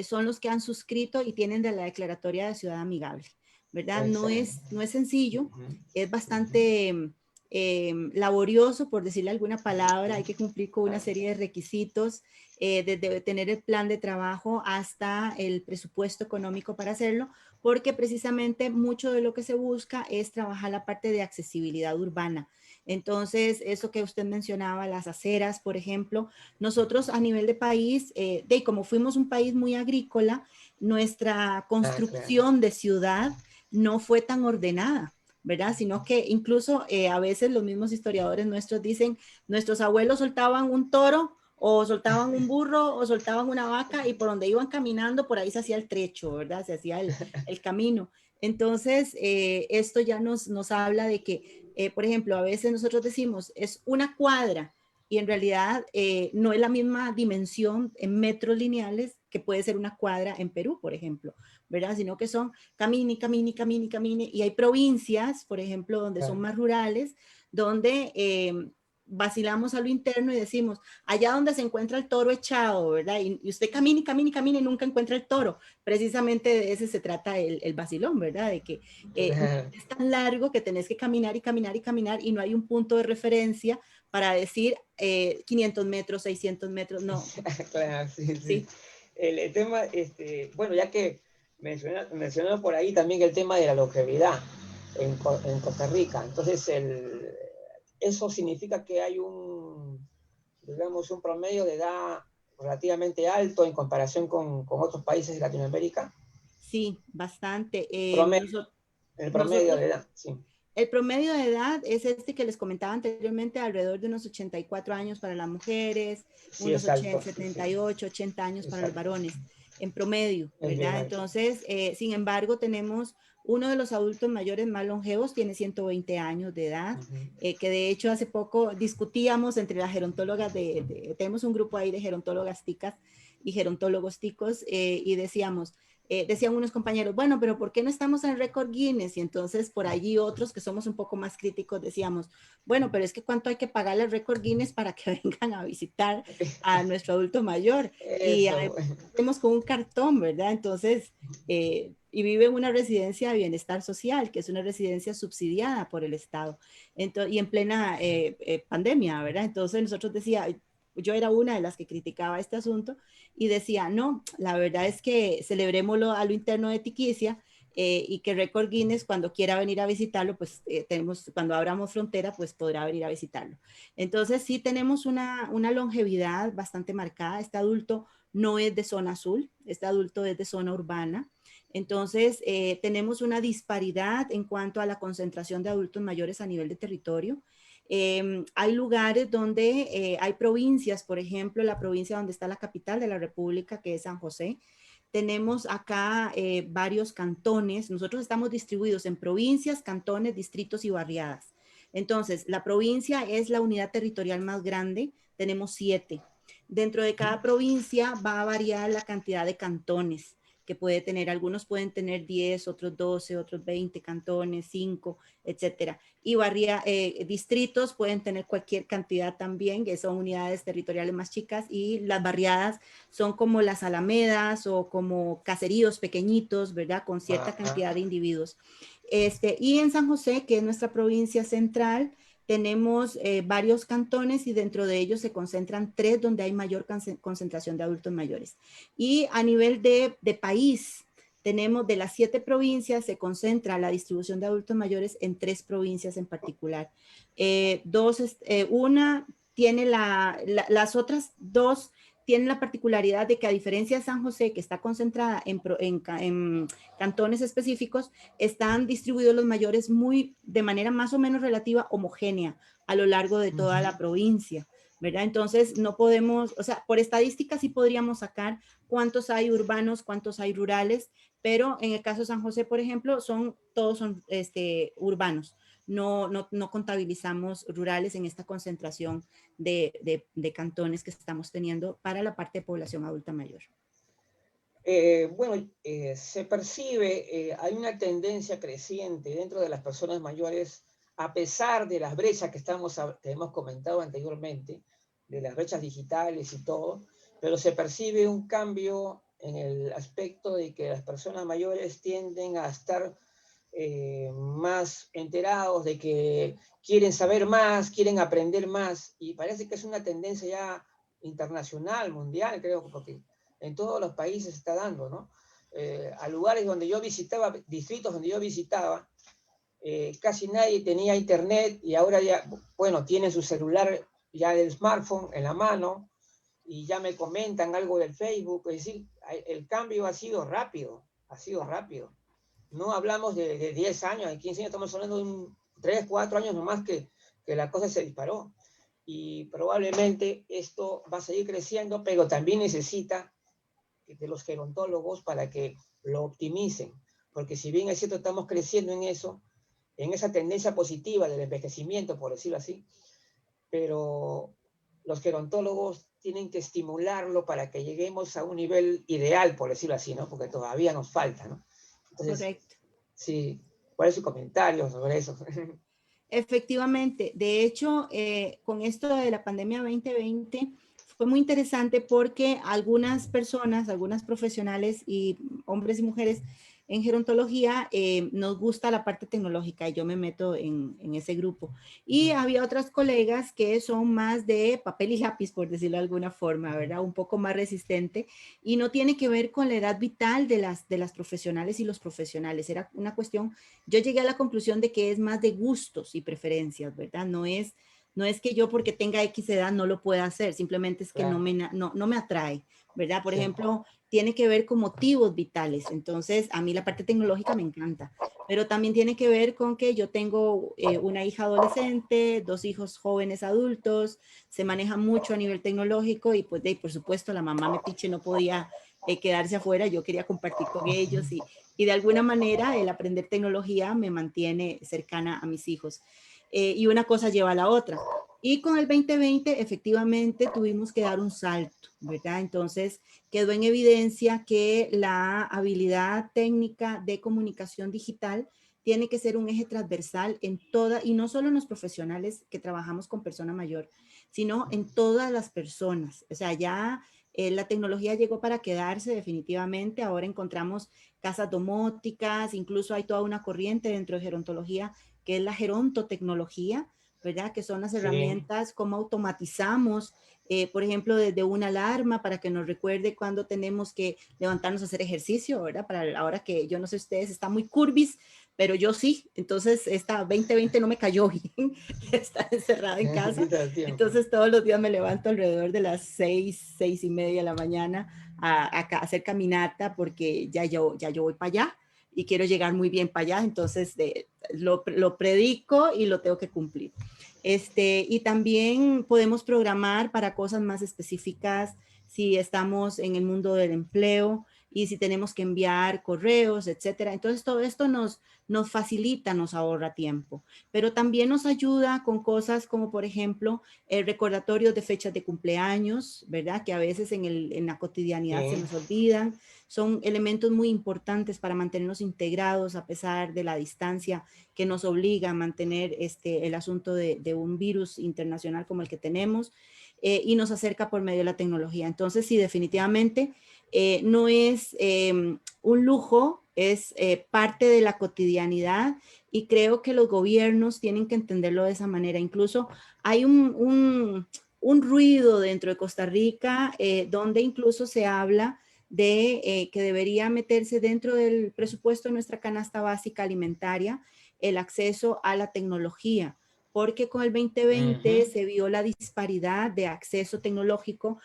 son los que han suscrito y tienen de la declaratoria de ciudad amigable, ¿verdad? No es sencillo, es bastante laborioso, por decirle alguna palabra, hay que cumplir con una serie de requisitos, desde tener el plan de trabajo hasta el presupuesto económico para hacerlo, porque precisamente mucho de lo que se busca es trabajar la parte de accesibilidad urbana. Entonces, eso que usted mencionaba, las aceras, por ejemplo, nosotros a nivel de país, como fuimos un país muy agrícola, nuestra construcción de ciudad no fue tan ordenada, ¿verdad? Sino que incluso a veces los mismos historiadores nuestros dicen, nuestros abuelos soltaban un toro o soltaban un burro o soltaban una vaca y por donde iban caminando, por ahí se hacía el trecho, ¿verdad? Se hacía el camino. Entonces, esto ya nos habla de que, por ejemplo, a veces nosotros decimos, es una cuadra y en realidad no es la misma dimensión en metros lineales que puede ser una cuadra en Perú, por ejemplo, ¿verdad? Sino que son camine, camine, camine, camine. Y hay provincias, por ejemplo, donde son más rurales, donde vacilamos a lo interno y decimos, allá donde se encuentra el toro echado, ¿verdad? Y usted camine, camine, camine y nunca encuentra el toro. Precisamente de ese se trata el vacilón, ¿verdad? De que es tan largo que tenés que caminar y caminar y caminar y no hay un punto de referencia para decir 500 metros, 600 metros, no. Claro, sí. El tema, bueno, ya que mencionó por ahí también el tema de la longevidad en Costa Rica, entonces eso significa que hay digamos, un promedio de edad relativamente alto en comparación con otros países de Latinoamérica. Sí, bastante. El promedio de edad, sí. El promedio de edad es este que les comentaba anteriormente, alrededor de unos 84 años para las mujeres, sí, unos 78, 80 años para los varones, en promedio, ¿verdad? Entonces, sin embargo, tenemos uno de los adultos mayores más longevos, tiene 120 años de edad, que de hecho hace poco discutíamos entre las gerontólogas, tenemos un grupo ahí de gerontólogas ticas y gerontólogos ticos, y decíamos, decían unos compañeros, bueno, pero ¿por qué no estamos en el récord Guinness? Y entonces por allí otros que somos un poco más críticos decíamos, bueno, pero es que ¿cuánto hay que pagarle al récord Guinness para que vengan a visitar a nuestro adulto mayor? Y hacemos con un cartón, ¿verdad? Entonces, y vive en una residencia de bienestar social, que es una residencia subsidiada por el Estado, y en plena pandemia, ¿verdad? Entonces nosotros decía, yo era una de las que criticaba este asunto y decía, no, la verdad es que celebrémoslo a lo interno de Tiquicia, y que Record Guinness cuando quiera venir a visitarlo, pues cuando abramos frontera, pues podrá venir a visitarlo. Entonces sí tenemos una longevidad bastante marcada. Este adulto no es de zona azul, este adulto es de zona urbana. Entonces tenemos una disparidad en cuanto a la concentración de adultos mayores a nivel de territorio. Hay lugares donde hay provincias, por ejemplo, la provincia donde está la capital de la República, que es San José. Tenemos acá varios cantones. Nosotros estamos distribuidos en provincias, cantones, distritos y barriadas. Entonces, la provincia es la unidad territorial más grande. Tenemos 7. Dentro de cada provincia va a variar la cantidad de cantones que puede tener. Algunos pueden tener 10, otros 12, otros 20 cantones, 5, etcétera. Y distritos pueden tener cualquier cantidad también, que son unidades territoriales más chicas, y las barriadas son como las alamedas o como caseríos pequeñitos, ¿verdad? Con cierta cantidad de individuos. Y en San José, que es nuestra provincia central, tenemos varios cantones y dentro de ellos se concentran 3 donde hay mayor concentración de adultos mayores. Y a nivel de país, tenemos de las 7 provincias, se concentra la distribución de adultos mayores en 3 provincias en particular. Una tiene las otras 2 tienen la particularidad de que a diferencia de San José, que está concentrada en cantones específicos, están distribuidos los mayores de manera más o menos relativa homogénea a lo largo de toda la provincia, ¿verdad? Entonces no podemos, o sea, por estadísticas sí podríamos sacar cuántos hay urbanos, cuántos hay rurales, pero en el caso de San José, por ejemplo, todos son urbanos. No contabilizamos rurales en esta concentración de cantones que estamos teniendo para la parte de población adulta mayor. Se percibe, hay una tendencia creciente dentro de las personas mayores, a pesar de las brechas que hemos comentado anteriormente, de las brechas digitales y todo, pero se percibe un cambio en el aspecto de que las personas mayores tienden a estar más enterados, de que quieren saber más, quieren aprender más, y parece que es una tendencia ya internacional, mundial, creo, porque en todos los países se está dando, ¿no? A lugares donde yo visitaba, distritos donde yo visitaba, casi nadie tenía internet y ahora ya, bueno, tienen su celular ya del smartphone en la mano y ya me comentan algo del Facebook, es decir, el cambio ha sido rápido, ha sido rápido. No hablamos de 10 años, de 15 años, estamos hablando de 3, 4 años nomás que la cosa se disparó. Y probablemente esto va a seguir creciendo, pero también necesita de los gerontólogos para que lo optimicen. Porque si bien es cierto, estamos creciendo en eso, en esa tendencia positiva del envejecimiento, por decirlo así, pero los gerontólogos tienen que estimularlo para que lleguemos a un nivel ideal, por decirlo así, ¿no? Porque todavía nos falta, ¿no? Entonces, correcto. Sí, ¿cuál es su comentario sobre eso? Efectivamente, de hecho, con esto de la pandemia 2020 fue muy interesante porque algunas personas, algunas profesionales y hombres y mujeres en gerontología nos gusta la parte tecnológica y yo me meto en ese grupo. Y había otras colegas que son más de papel y lápiz, por decirlo de alguna forma, ¿verdad? Un poco más resistente y no tiene que ver con la edad vital de las profesionales y los profesionales. Era una cuestión, yo llegué a la conclusión de que es más de gustos y preferencias, ¿verdad? No es que yo porque tenga X edad no lo pueda hacer, simplemente es que claro, no me atrae, ¿verdad? Por ejemplo, tiene que ver con motivos vitales. Entonces, a mí la parte tecnológica me encanta, pero también tiene que ver con que yo tengo una hija adolescente, 2 hijos jóvenes adultos, se maneja mucho a nivel tecnológico y pues por supuesto la mamá metiche no podía quedarse afuera, yo quería compartir con ellos y de alguna manera el aprender tecnología me mantiene cercana a mis hijos. Y una cosa lleva a la otra. Y con el 2020 efectivamente tuvimos que dar un salto, ¿verdad? Entonces quedó en evidencia que la habilidad técnica de comunicación digital tiene que ser un eje transversal en toda, y no solo en los profesionales que trabajamos con persona mayor, sino en todas las personas. O sea, ya La tecnología llegó para quedarse definitivamente. Ahora encontramos casas domóticas, incluso hay toda una corriente dentro de gerontología que es la gerontotecnología, ¿verdad? Que son las herramientas, cómo automatizamos, por ejemplo, desde una alarma para que nos recuerde cuando tenemos que levantarnos a hacer ejercicio, ¿verdad? Para la hora que, yo no sé ustedes, está muy curvis, pero yo sí. Entonces, esta 2020 no me cayó bien, está encerrada en casa. Entonces, todos los días me levanto alrededor de las 6:30 de la mañana a hacer caminata porque ya yo voy para allá y quiero llegar muy bien para allá. Entonces, lo predico y lo tengo que cumplir. Y también podemos programar para cosas más específicas si estamos en el mundo del empleo y si tenemos que enviar correos, etcétera. Entonces, todo esto nos facilita, nos ahorra tiempo, pero también nos ayuda con cosas como, por ejemplo, recordatorios de fechas de cumpleaños, ¿verdad? Que a veces en la cotidianidad se nos olvidan. Son elementos muy importantes para mantenernos integrados a pesar de la distancia que nos obliga a mantener el asunto de un virus internacional como el que tenemos, y nos acerca por medio de la tecnología. Entonces, sí, definitivamente no es un lujo, es parte de la cotidianidad, y creo que los gobiernos tienen que entenderlo de esa manera. Incluso hay un ruido dentro de Costa Rica donde incluso se habla de que debería meterse dentro del presupuesto de nuestra canasta básica alimentaria el acceso a la tecnología, porque con el 2020 se vio la disparidad de acceso tecnológico,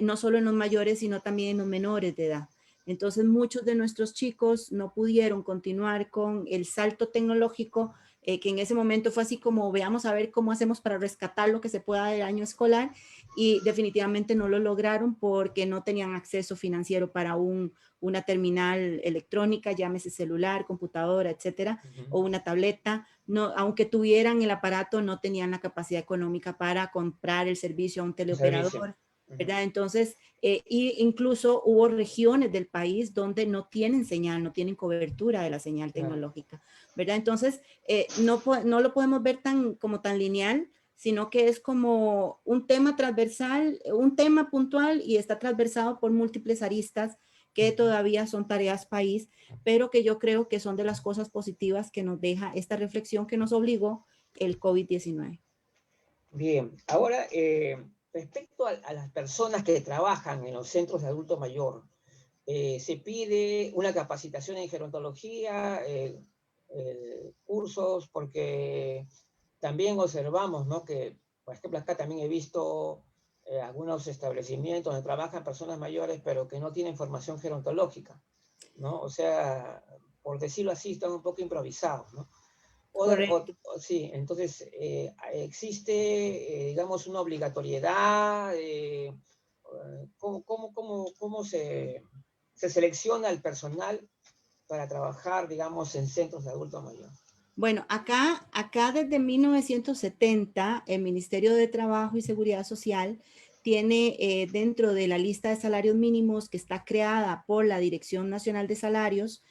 no solo en los mayores, sino también en los menores de edad. Entonces, muchos de nuestros chicos no pudieron continuar con el salto tecnológico, que en ese momento fue así como veamos a ver cómo hacemos para rescatar lo que se pueda del año escolar, y definitivamente no lo lograron porque no tenían acceso financiero para una terminal electrónica, llámese celular, computadora, etcétera, o una tableta. No, aunque tuvieran el aparato, no tenían la capacidad económica para comprar el servicio a un teleoperador, ¿verdad? Entonces, incluso hubo regiones del país donde no tienen señal, no tienen cobertura de la señal tecnológica, ¿verdad? Entonces, no lo podemos ver como tan lineal, sino que es como un tema transversal, un tema puntual, y está transversado por múltiples aristas que todavía son tareas país, pero que yo creo que son de las cosas positivas que nos deja esta reflexión que nos obligó el COVID-19. Bien, ahora respecto a las personas que trabajan en los centros de adulto mayor, se pide una capacitación en gerontología, cursos, porque también observamos, ¿no? Que, por ejemplo, acá también he visto algunos establecimientos donde trabajan personas mayores, pero que no tienen formación gerontológica, ¿no? O sea, por decirlo así, están un poco improvisados, ¿no? Sí, entonces existe, digamos, una obligatoriedad. ¿Cómo se selecciona el personal para trabajar, digamos, en centros de adulto mayor? Bueno, acá desde 1970, el Ministerio de Trabajo y Seguridad Social tiene dentro de la lista de salarios mínimos que está creada por la Dirección Nacional de Salarios,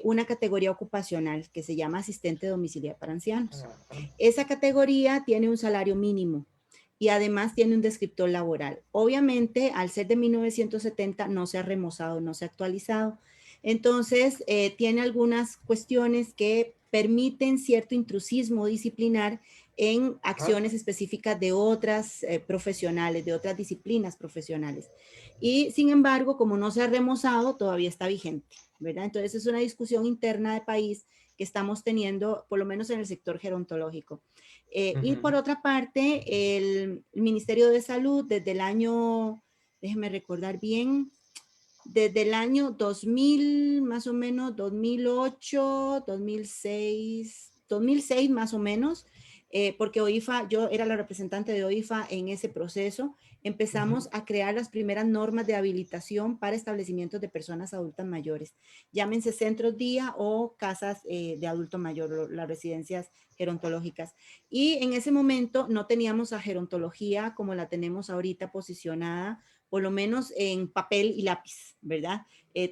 una categoría ocupacional que se llama asistente domiciliario para ancianos. Esa categoría tiene un salario mínimo y además tiene un descriptor laboral. Obviamente, al ser de 1970, no se ha remozado, no se ha actualizado. Entonces, tiene algunas cuestiones que permiten cierto intrusismo disciplinar en acciones específicas de otras profesionales, de otras disciplinas profesionales. Y sin embargo, como no se ha remozado, todavía está vigente, ¿verdad? Entonces, es una discusión interna de país que estamos teniendo, por lo menos en el sector gerontológico. Y por otra parte, el Ministerio de Salud, desde el año, déjeme recordar bien, desde el año 2000, más o menos, 2008, 2006 más o menos, porque OIFA, yo era la representante de OIFA en ese proceso, empezamos a crear las primeras normas de habilitación para establecimientos de personas adultas mayores, llámense centros día o casas de adulto mayor, las residencias gerontológicas. Y en ese momento no teníamos a gerontología como la tenemos ahorita posicionada, por lo menos en papel y lápiz, ¿verdad?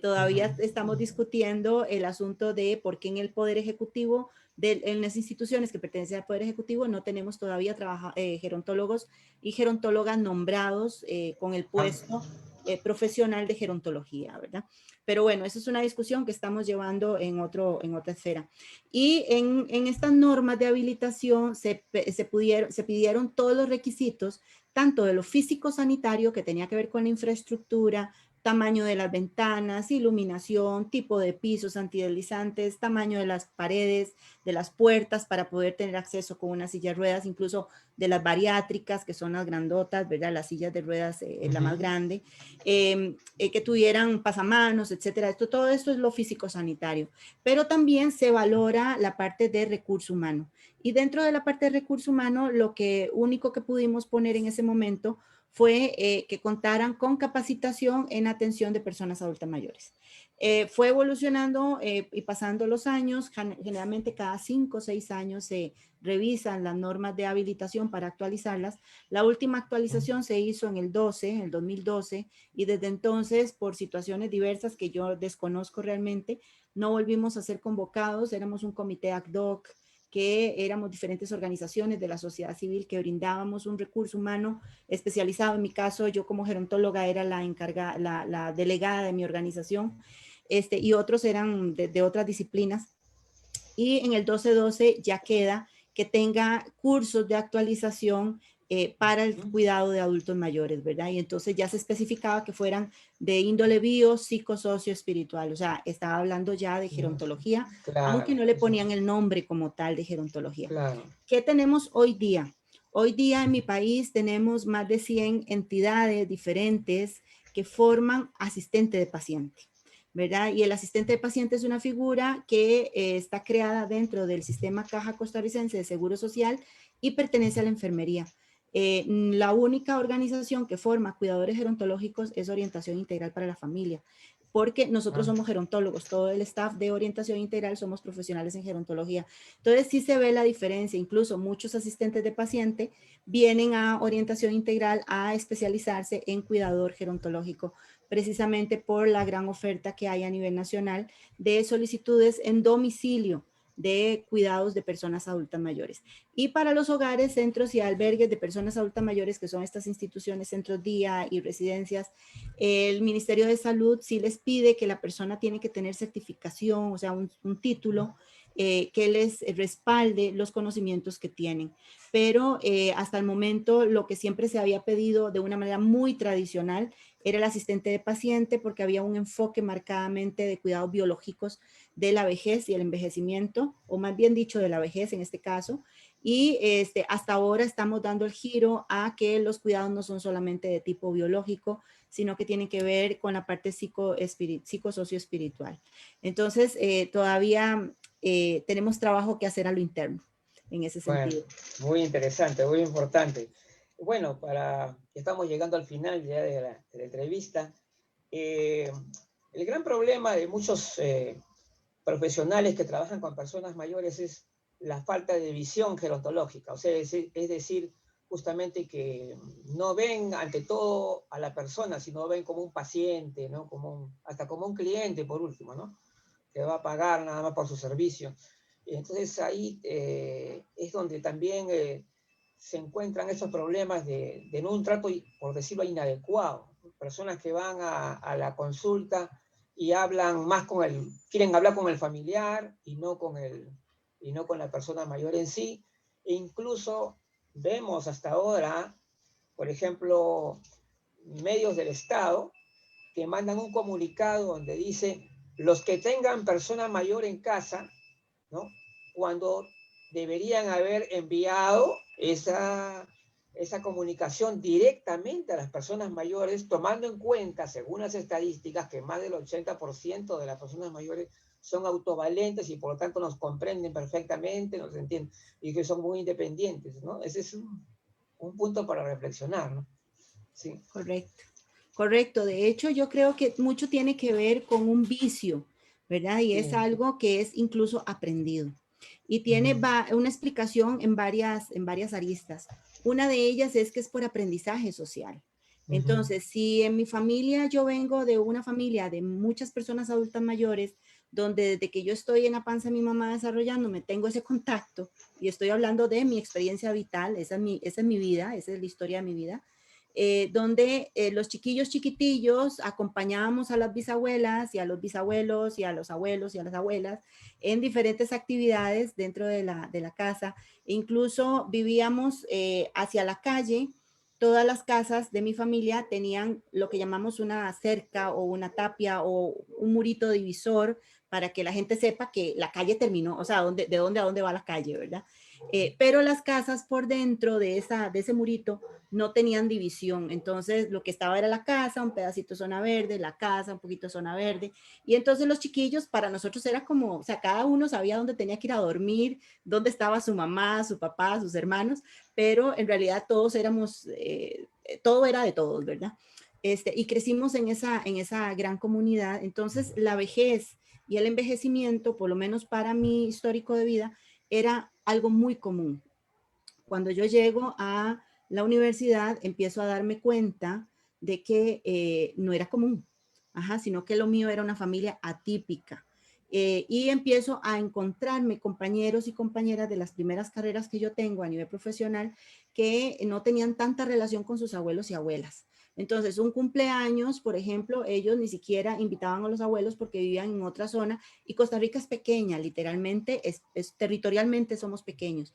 Todavía estamos discutiendo el asunto de por qué en el Poder Ejecutivo, en las instituciones que pertenecen al Poder Ejecutivo, no tenemos todavía gerontólogos y gerontólogas nombrados con el puesto profesional de gerontología, ¿verdad? Pero bueno, esa es una discusión que estamos llevando en otra esfera. Y en estas normas de habilitación se pidieron todos los requisitos, tanto de lo físico-sanitario, que tenía que ver con la infraestructura, tamaño de las ventanas, iluminación, tipo de pisos antideslizantes, tamaño de las paredes, de las puertas para poder tener acceso con una silla de ruedas, incluso de las bariátricas, que son las grandotas, ¿verdad? Las sillas de ruedas es la más grande, que tuvieran pasamanos, etcétera. Todo esto es lo físico-sanitario, pero también se valora la parte de recurso humano. Y dentro de la parte de recurso humano, lo único que pudimos poner en ese momento fue que contaran con capacitación en atención de personas adultas mayores. Fue evolucionando y pasando los años, generalmente cada 5 o 6 años se revisan las normas de habilitación para actualizarlas. La última actualización se hizo en el 2012, y desde entonces, por situaciones diversas que yo desconozco realmente, no volvimos a ser convocados. Éramos un comité ad hoc, que éramos diferentes organizaciones de la sociedad civil que brindábamos un recurso humano especializado. En mi caso, yo como gerontóloga era la delegada de mi organización, y otros eran de otras disciplinas. Y en el 1212 ya queda que tenga cursos de actualización para el cuidado de adultos mayores, ¿verdad? Y entonces ya se especificaba que fueran de índole bio, psicosocio, espiritual. O sea, estaba hablando ya de gerontología, claro, aunque no le ponían el nombre como tal de gerontología. Claro. ¿Qué tenemos hoy día? Hoy día en mi país tenemos más de 100 entidades diferentes que forman asistente de paciente, ¿verdad? Y el asistente de paciente es una figura que está creada dentro del sistema Caja Costarricense de Seguro Social y pertenece a la enfermería. La única organización que forma cuidadores gerontológicos es Orientación Integral para la Familia, porque nosotros somos gerontólogos, todo el staff de Orientación Integral somos profesionales en gerontología. Entonces sí se ve la diferencia, incluso muchos asistentes de paciente vienen a Orientación Integral a especializarse en cuidador gerontológico, precisamente por la gran oferta que hay a nivel nacional de solicitudes en domicilio de cuidados de personas adultas mayores. Y para los hogares, centros y albergues de personas adultas mayores, que son estas instituciones, centros día y residencias, el Ministerio de Salud sí les pide que la persona tiene que tener certificación, o sea, un título que les respalde los conocimientos que tienen. Pero hasta el momento lo que siempre se había pedido de una manera muy tradicional era el asistente de paciente, porque había un enfoque marcadamente de cuidados biológicos de la vejez y el envejecimiento, o más bien dicho de la vejez en este caso, y hasta ahora estamos dando el giro a que los cuidados no son solamente de tipo biológico, sino que tienen que ver con la parte psicosocio-espiritual. Entonces, todavía tenemos trabajo que hacer a lo interno en ese sentido. Bueno, muy interesante, muy importante. Bueno, estamos llegando al final ya de la entrevista. El gran problema de muchos profesionales que trabajan con personas mayores es la falta de visión gerontológica, o sea, es decir, justamente que no ven ante todo a la persona, sino ven como un paciente, ¿no? Hasta como un cliente, por último, ¿no? Que va a pagar nada más por su servicio. Y entonces ahí es donde también se encuentran esos problemas de un trato, por decirlo, inadecuado. Personas que van a la consulta y hablan más quieren hablar con el familiar y no con la persona mayor en sí. E incluso vemos hasta ahora, por ejemplo, medios del Estado que mandan un comunicado donde dice: los que tengan persona mayor en casa, ¿no? Cuando deberían haber enviado esa comunicación directamente a las personas mayores, tomando en cuenta, según las estadísticas, que más del 80% de las personas mayores son autovalentes y por lo tanto nos comprenden perfectamente, nos entienden, y que son muy independientes, ¿no? Ese es un punto para reflexionar, ¿no? Sí. Correcto, correcto. De hecho, yo creo que mucho tiene que ver con un vicio, ¿verdad? Y es algo que es incluso aprendido. Y tiene una explicación en varias aristas. Una de ellas es que es por aprendizaje social. Entonces, si en mi familia yo vengo de una familia de muchas personas adultas mayores, donde desde que yo estoy en la panza de mi mamá desarrollándome, tengo ese contacto, y estoy hablando de mi experiencia vital, esa es mi vida, esa es la historia de mi vida. donde los chiquillos chiquitillos acompañábamos a las bisabuelas y a los bisabuelos y a los abuelos y a las abuelas en diferentes actividades dentro de la casa. E incluso vivíamos hacia la calle. Todas las casas de mi familia tenían lo que llamamos una cerca o una tapia o un murito divisor para que la gente sepa que la calle terminó, o sea, de dónde a dónde va la calle, ¿verdad? Pero las casas por dentro de ese murito no tenían división. Entonces, lo que estaba era la casa, un pedacito zona verde, la casa, un poquito zona verde. Y entonces los chiquillos, para nosotros era como, o sea, cada uno sabía dónde tenía que ir a dormir, dónde estaba su mamá, su papá, sus hermanos, pero en realidad todos éramos, todo era de todos, ¿verdad? Y crecimos en esa gran comunidad. Entonces, la vejez y el envejecimiento, por lo menos para mi histórico de vida, era algo muy común. Cuando yo llego a la universidad, empiezo a darme cuenta de que no era común, sino que lo mío era una familia atípica. Y empiezo a encontrarme compañeros y compañeras de las primeras carreras que yo tengo a nivel profesional que no tenían tanta relación con sus abuelos y abuelas. Entonces, un cumpleaños, por ejemplo, ellos ni siquiera invitaban a los abuelos porque vivían en otra zona y Costa Rica es pequeña, literalmente, territorialmente somos pequeños.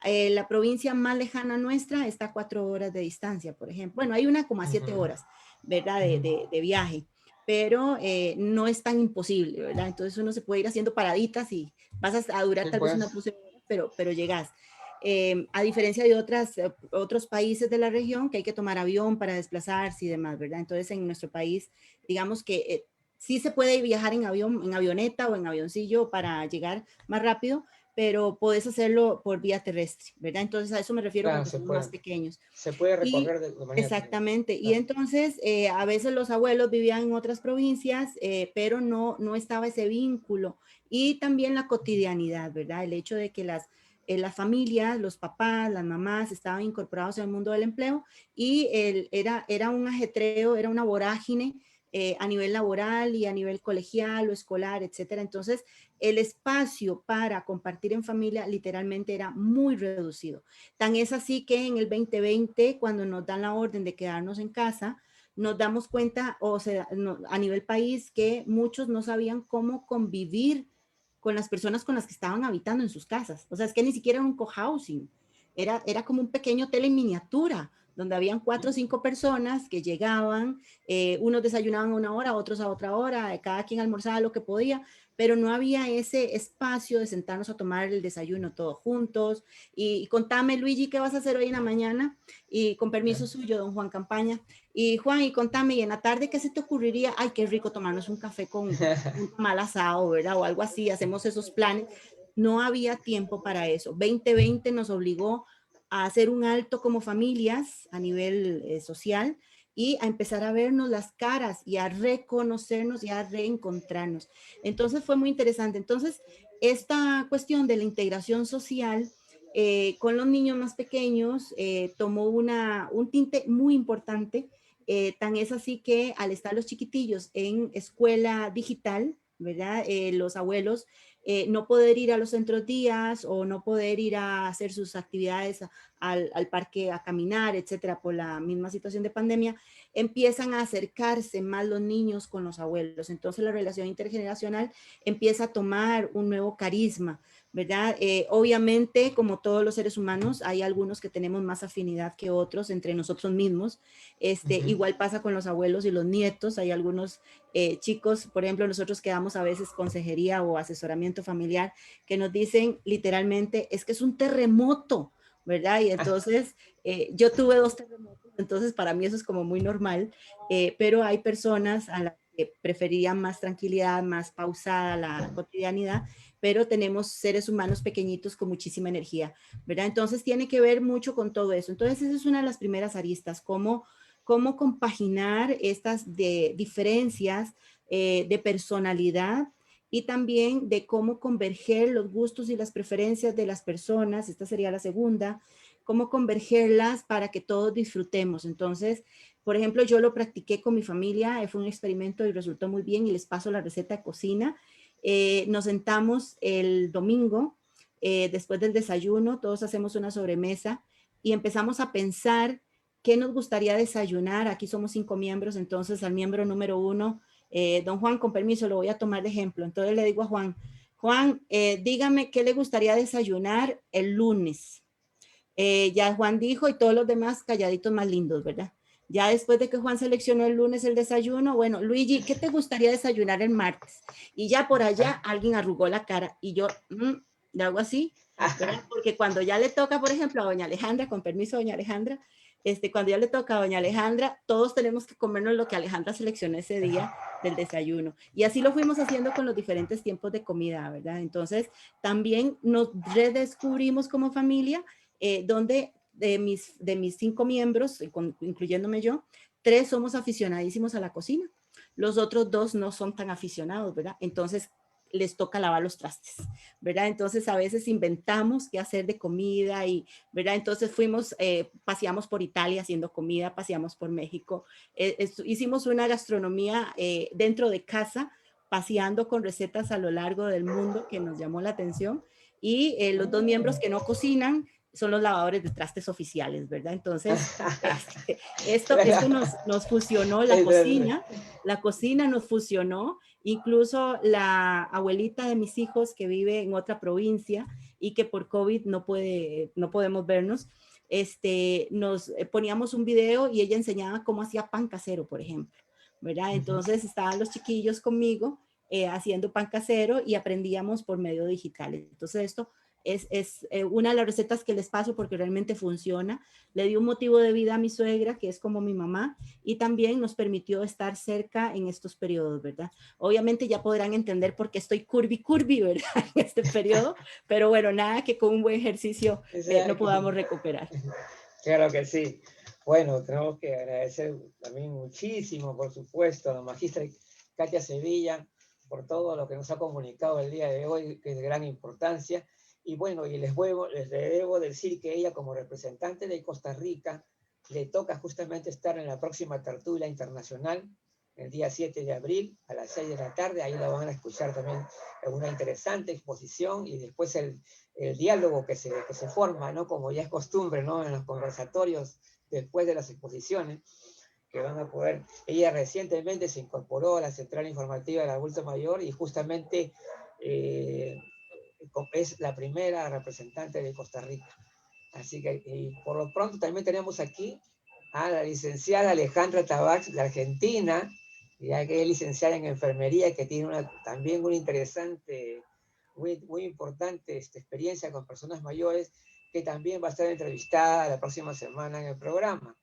La provincia más lejana nuestra está a 4 horas de distancia, por ejemplo. Bueno, hay una como a 7 horas, ¿verdad? De viaje, pero no es tan imposible, ¿verdad? Entonces uno se puede ir haciendo paraditas y vas a durar tal vez una puse, pero llegas. A diferencia de otros países de la región que hay que tomar avión para desplazarse y demás, ¿verdad? Entonces en nuestro país, digamos que sí se puede viajar en avión, en avioneta o en avioncillo para llegar más rápido, pero podés hacerlo por vía terrestre, ¿verdad? Entonces a eso me refiero con que somos más pequeños. Se puede recorrer de manera exactamente. Claro. Y entonces a veces los abuelos vivían en otras provincias, pero no estaba ese vínculo. Y también la cotidianidad, ¿verdad? El hecho de que las familias, los papás, las mamás estaban incorporados en el mundo del empleo y era un ajetreo, era una vorágine a nivel laboral y a nivel colegial o escolar, etcétera. Entonces, el espacio para compartir en familia literalmente era muy reducido. Tan es así que en el 2020, cuando nos dan la orden de quedarnos en casa, nos damos cuenta, o sea, a nivel país, que muchos no sabían cómo convivir con las personas con las que estaban habitando en sus casas. O sea, es que ni siquiera era un cohousing, era como un pequeño hotel en miniatura, donde habían 4 o 5 personas que llegaban, unos desayunaban a una hora, otros a otra hora, cada quien almorzaba lo que podía, pero no había ese espacio de sentarnos a tomar el desayuno todos juntos. Y contame, Luigi, ¿qué vas a hacer hoy en la mañana? Y con permiso suyo, don Juan Campaña. Y Juan, y contame, ¿y en la tarde qué se te ocurriría? Ay, qué rico tomarnos un café con un mal asado, ¿verdad? O algo así, hacemos esos planes. No había tiempo para eso. 2020 nos obligó a hacer un alto como familias a nivel social y a empezar a vernos las caras y a reconocernos y a reencontrarnos. Entonces fue muy interesante. Entonces, esta cuestión de la integración social con los niños más pequeños tomó un tinte muy importante. Tan es así que al estar los chiquitillos en escuela digital, ¿verdad? Los abuelos no poder ir a los centros días o no poder ir a hacer sus actividades al parque a caminar, etcétera, por la misma situación de pandemia, empiezan a acercarse más los niños con los abuelos. Entonces la relación intergeneracional empieza a tomar un nuevo carisma, ¿verdad? Obviamente, como todos los seres humanos, hay algunos que tenemos más afinidad que otros entre nosotros mismos. Igual pasa con los abuelos y los nietos. Hay algunos chicos, por ejemplo, nosotros que damos a veces consejería o asesoramiento familiar, que nos dicen literalmente, es que es un terremoto, ¿verdad? Y entonces yo tuve 2 terremotos, entonces para mí eso es como muy normal, pero hay personas a las que preferían más tranquilidad, más pausada la cotidianidad, pero tenemos seres humanos pequeñitos con muchísima energía, ¿verdad? Entonces tiene que ver mucho con todo eso. Entonces esa es una de las primeras aristas, cómo compaginar estas diferencias de personalidad y también de cómo converger los gustos y las preferencias de las personas. Esta sería la segunda, cómo convergerlas para que todos disfrutemos. Entonces, por ejemplo, yo lo practiqué con mi familia, fue un experimento y resultó muy bien y les paso la receta de cocina. Nos sentamos el domingo, después del desayuno, todos hacemos una sobremesa y empezamos a pensar ¿qué nos gustaría desayunar? Aquí somos 5 miembros, entonces al miembro número 1, don Juan, con permiso, lo voy a tomar de ejemplo. Entonces le digo a Juan, dígame qué le gustaría desayunar el lunes. Ya Juan dijo y todos los demás calladitos más lindos, ¿verdad? Ya después de que Juan seleccionó el lunes el desayuno, bueno, Luigi, ¿qué te gustaría desayunar el martes? Y ya por allá alguien arrugó la cara y yo le hago así, ¿verdad? Porque cuando ya le toca, por ejemplo, a doña Alejandra, con permiso, doña Alejandra, cuando ya le toca a doña Alejandra, todos tenemos que comernos lo que Alejandra seleccionó ese día del desayuno. Y así lo fuimos haciendo con los diferentes tiempos de comida, ¿verdad? Entonces, también nos redescubrimos como familia, donde de mis 5 miembros, incluyéndome yo, 3 somos aficionadísimos a la cocina. Los otros 2 no son tan aficionados, ¿verdad? Entonces, les toca lavar los trastes, ¿verdad? Entonces a veces inventamos qué hacer de comida y, ¿verdad? Entonces paseamos por Italia haciendo comida, paseamos por México, hicimos una gastronomía dentro de casa, paseando con recetas a lo largo del mundo que nos llamó la atención y los 2 miembros que no cocinan son los lavadores de trastes oficiales, ¿verdad? Entonces, esto nos fusionó la cocina nos fusionó. Incluso la abuelita de mis hijos que vive en otra provincia y que por COVID no podemos vernos, nos poníamos un video y ella enseñaba cómo hacía pan casero, por ejemplo, ¿verdad? Entonces estaban los chiquillos conmigo haciendo pan casero y aprendíamos por medio digital. Entonces esto es una de las recetas que les paso porque realmente funciona. Le dio un motivo de vida a mi suegra, que es como mi mamá, y también nos permitió estar cerca en estos periodos, ¿verdad? Obviamente ya podrán entender por qué estoy curvy, ¿verdad? En este periodo, pero bueno, nada que con un buen ejercicio no podamos recuperar. Claro que sí. Bueno, tenemos que agradecer también muchísimo, por supuesto, a la magistra Katia Sevilla por todo lo que nos ha comunicado el día de hoy, que es de gran importancia. Y bueno, y les debo decir que ella, como representante de Costa Rica, le toca justamente estar en la próxima tertulia internacional, el día 7 de abril, a las 6 de la tarde. Ahí la van a escuchar también en una interesante exposición y después el diálogo que se forma, ¿no? Como ya es costumbre, ¿no? En los conversatorios después de las exposiciones, que van a poder. Ella recientemente se incorporó a la Central Informativa del Adulto Mayor y justamente es la primera representante de Costa Rica. Así que por lo pronto también tenemos aquí a la licenciada Alejandra Tabax, de Argentina, ya que es licenciada en enfermería, que tiene también una interesante, muy importante experiencia con personas mayores, que también va a estar entrevistada la próxima semana en el programa.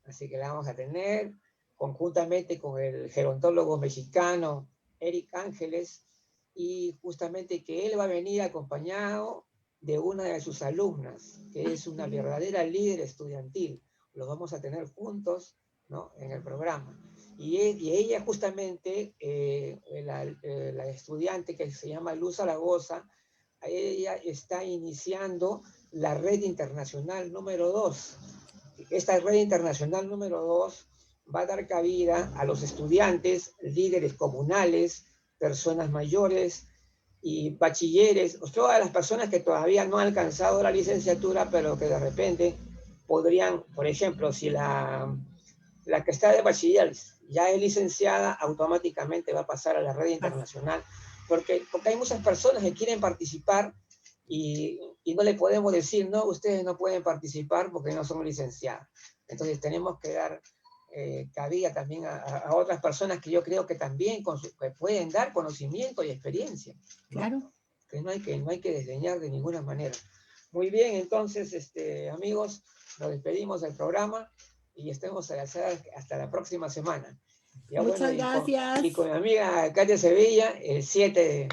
Así que la vamos a tener conjuntamente con el gerontólogo mexicano Eric Ángeles, y justamente que él va a venir acompañado de una de sus alumnas, que es una verdadera líder estudiantil. Los vamos a tener juntos, ¿no? En el programa. Y ella justamente, la estudiante que se llama Luz Zaragoza, ella está iniciando la red internacional número 2. Esta red internacional número 2 va a dar cabida a los estudiantes, líderes comunales, personas mayores y bachilleres, todas las personas que todavía no han alcanzado la licenciatura, pero que de repente podrían, por ejemplo, si la que está de bachiller ya es licenciada, automáticamente va a pasar a la red internacional, porque hay muchas personas que quieren participar y no le podemos decir, no, ustedes no pueden participar porque no son licenciados. Entonces tenemos que dar cabida también a otras personas que yo creo que también que pueden dar conocimiento y experiencia, ¿no? Claro. Que no hay que desdeñar de ninguna manera. Muy bien, entonces, amigos, nos despedimos del programa y estemos hasta la próxima semana. Ya, muchas gracias. Y con mi amiga Katia Sevilla, el 7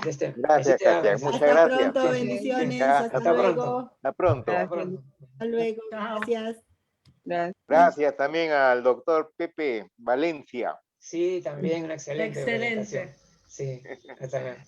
de este... Gracias, Katia. Muchas hasta gracias. Pronto, bendiciones. Ya, hasta luego. Hasta pronto. Hasta luego. Gracias. Gracias también al doctor Pepe Valencia. Sí, también una excelente. Excelente. Sí, hasta luego.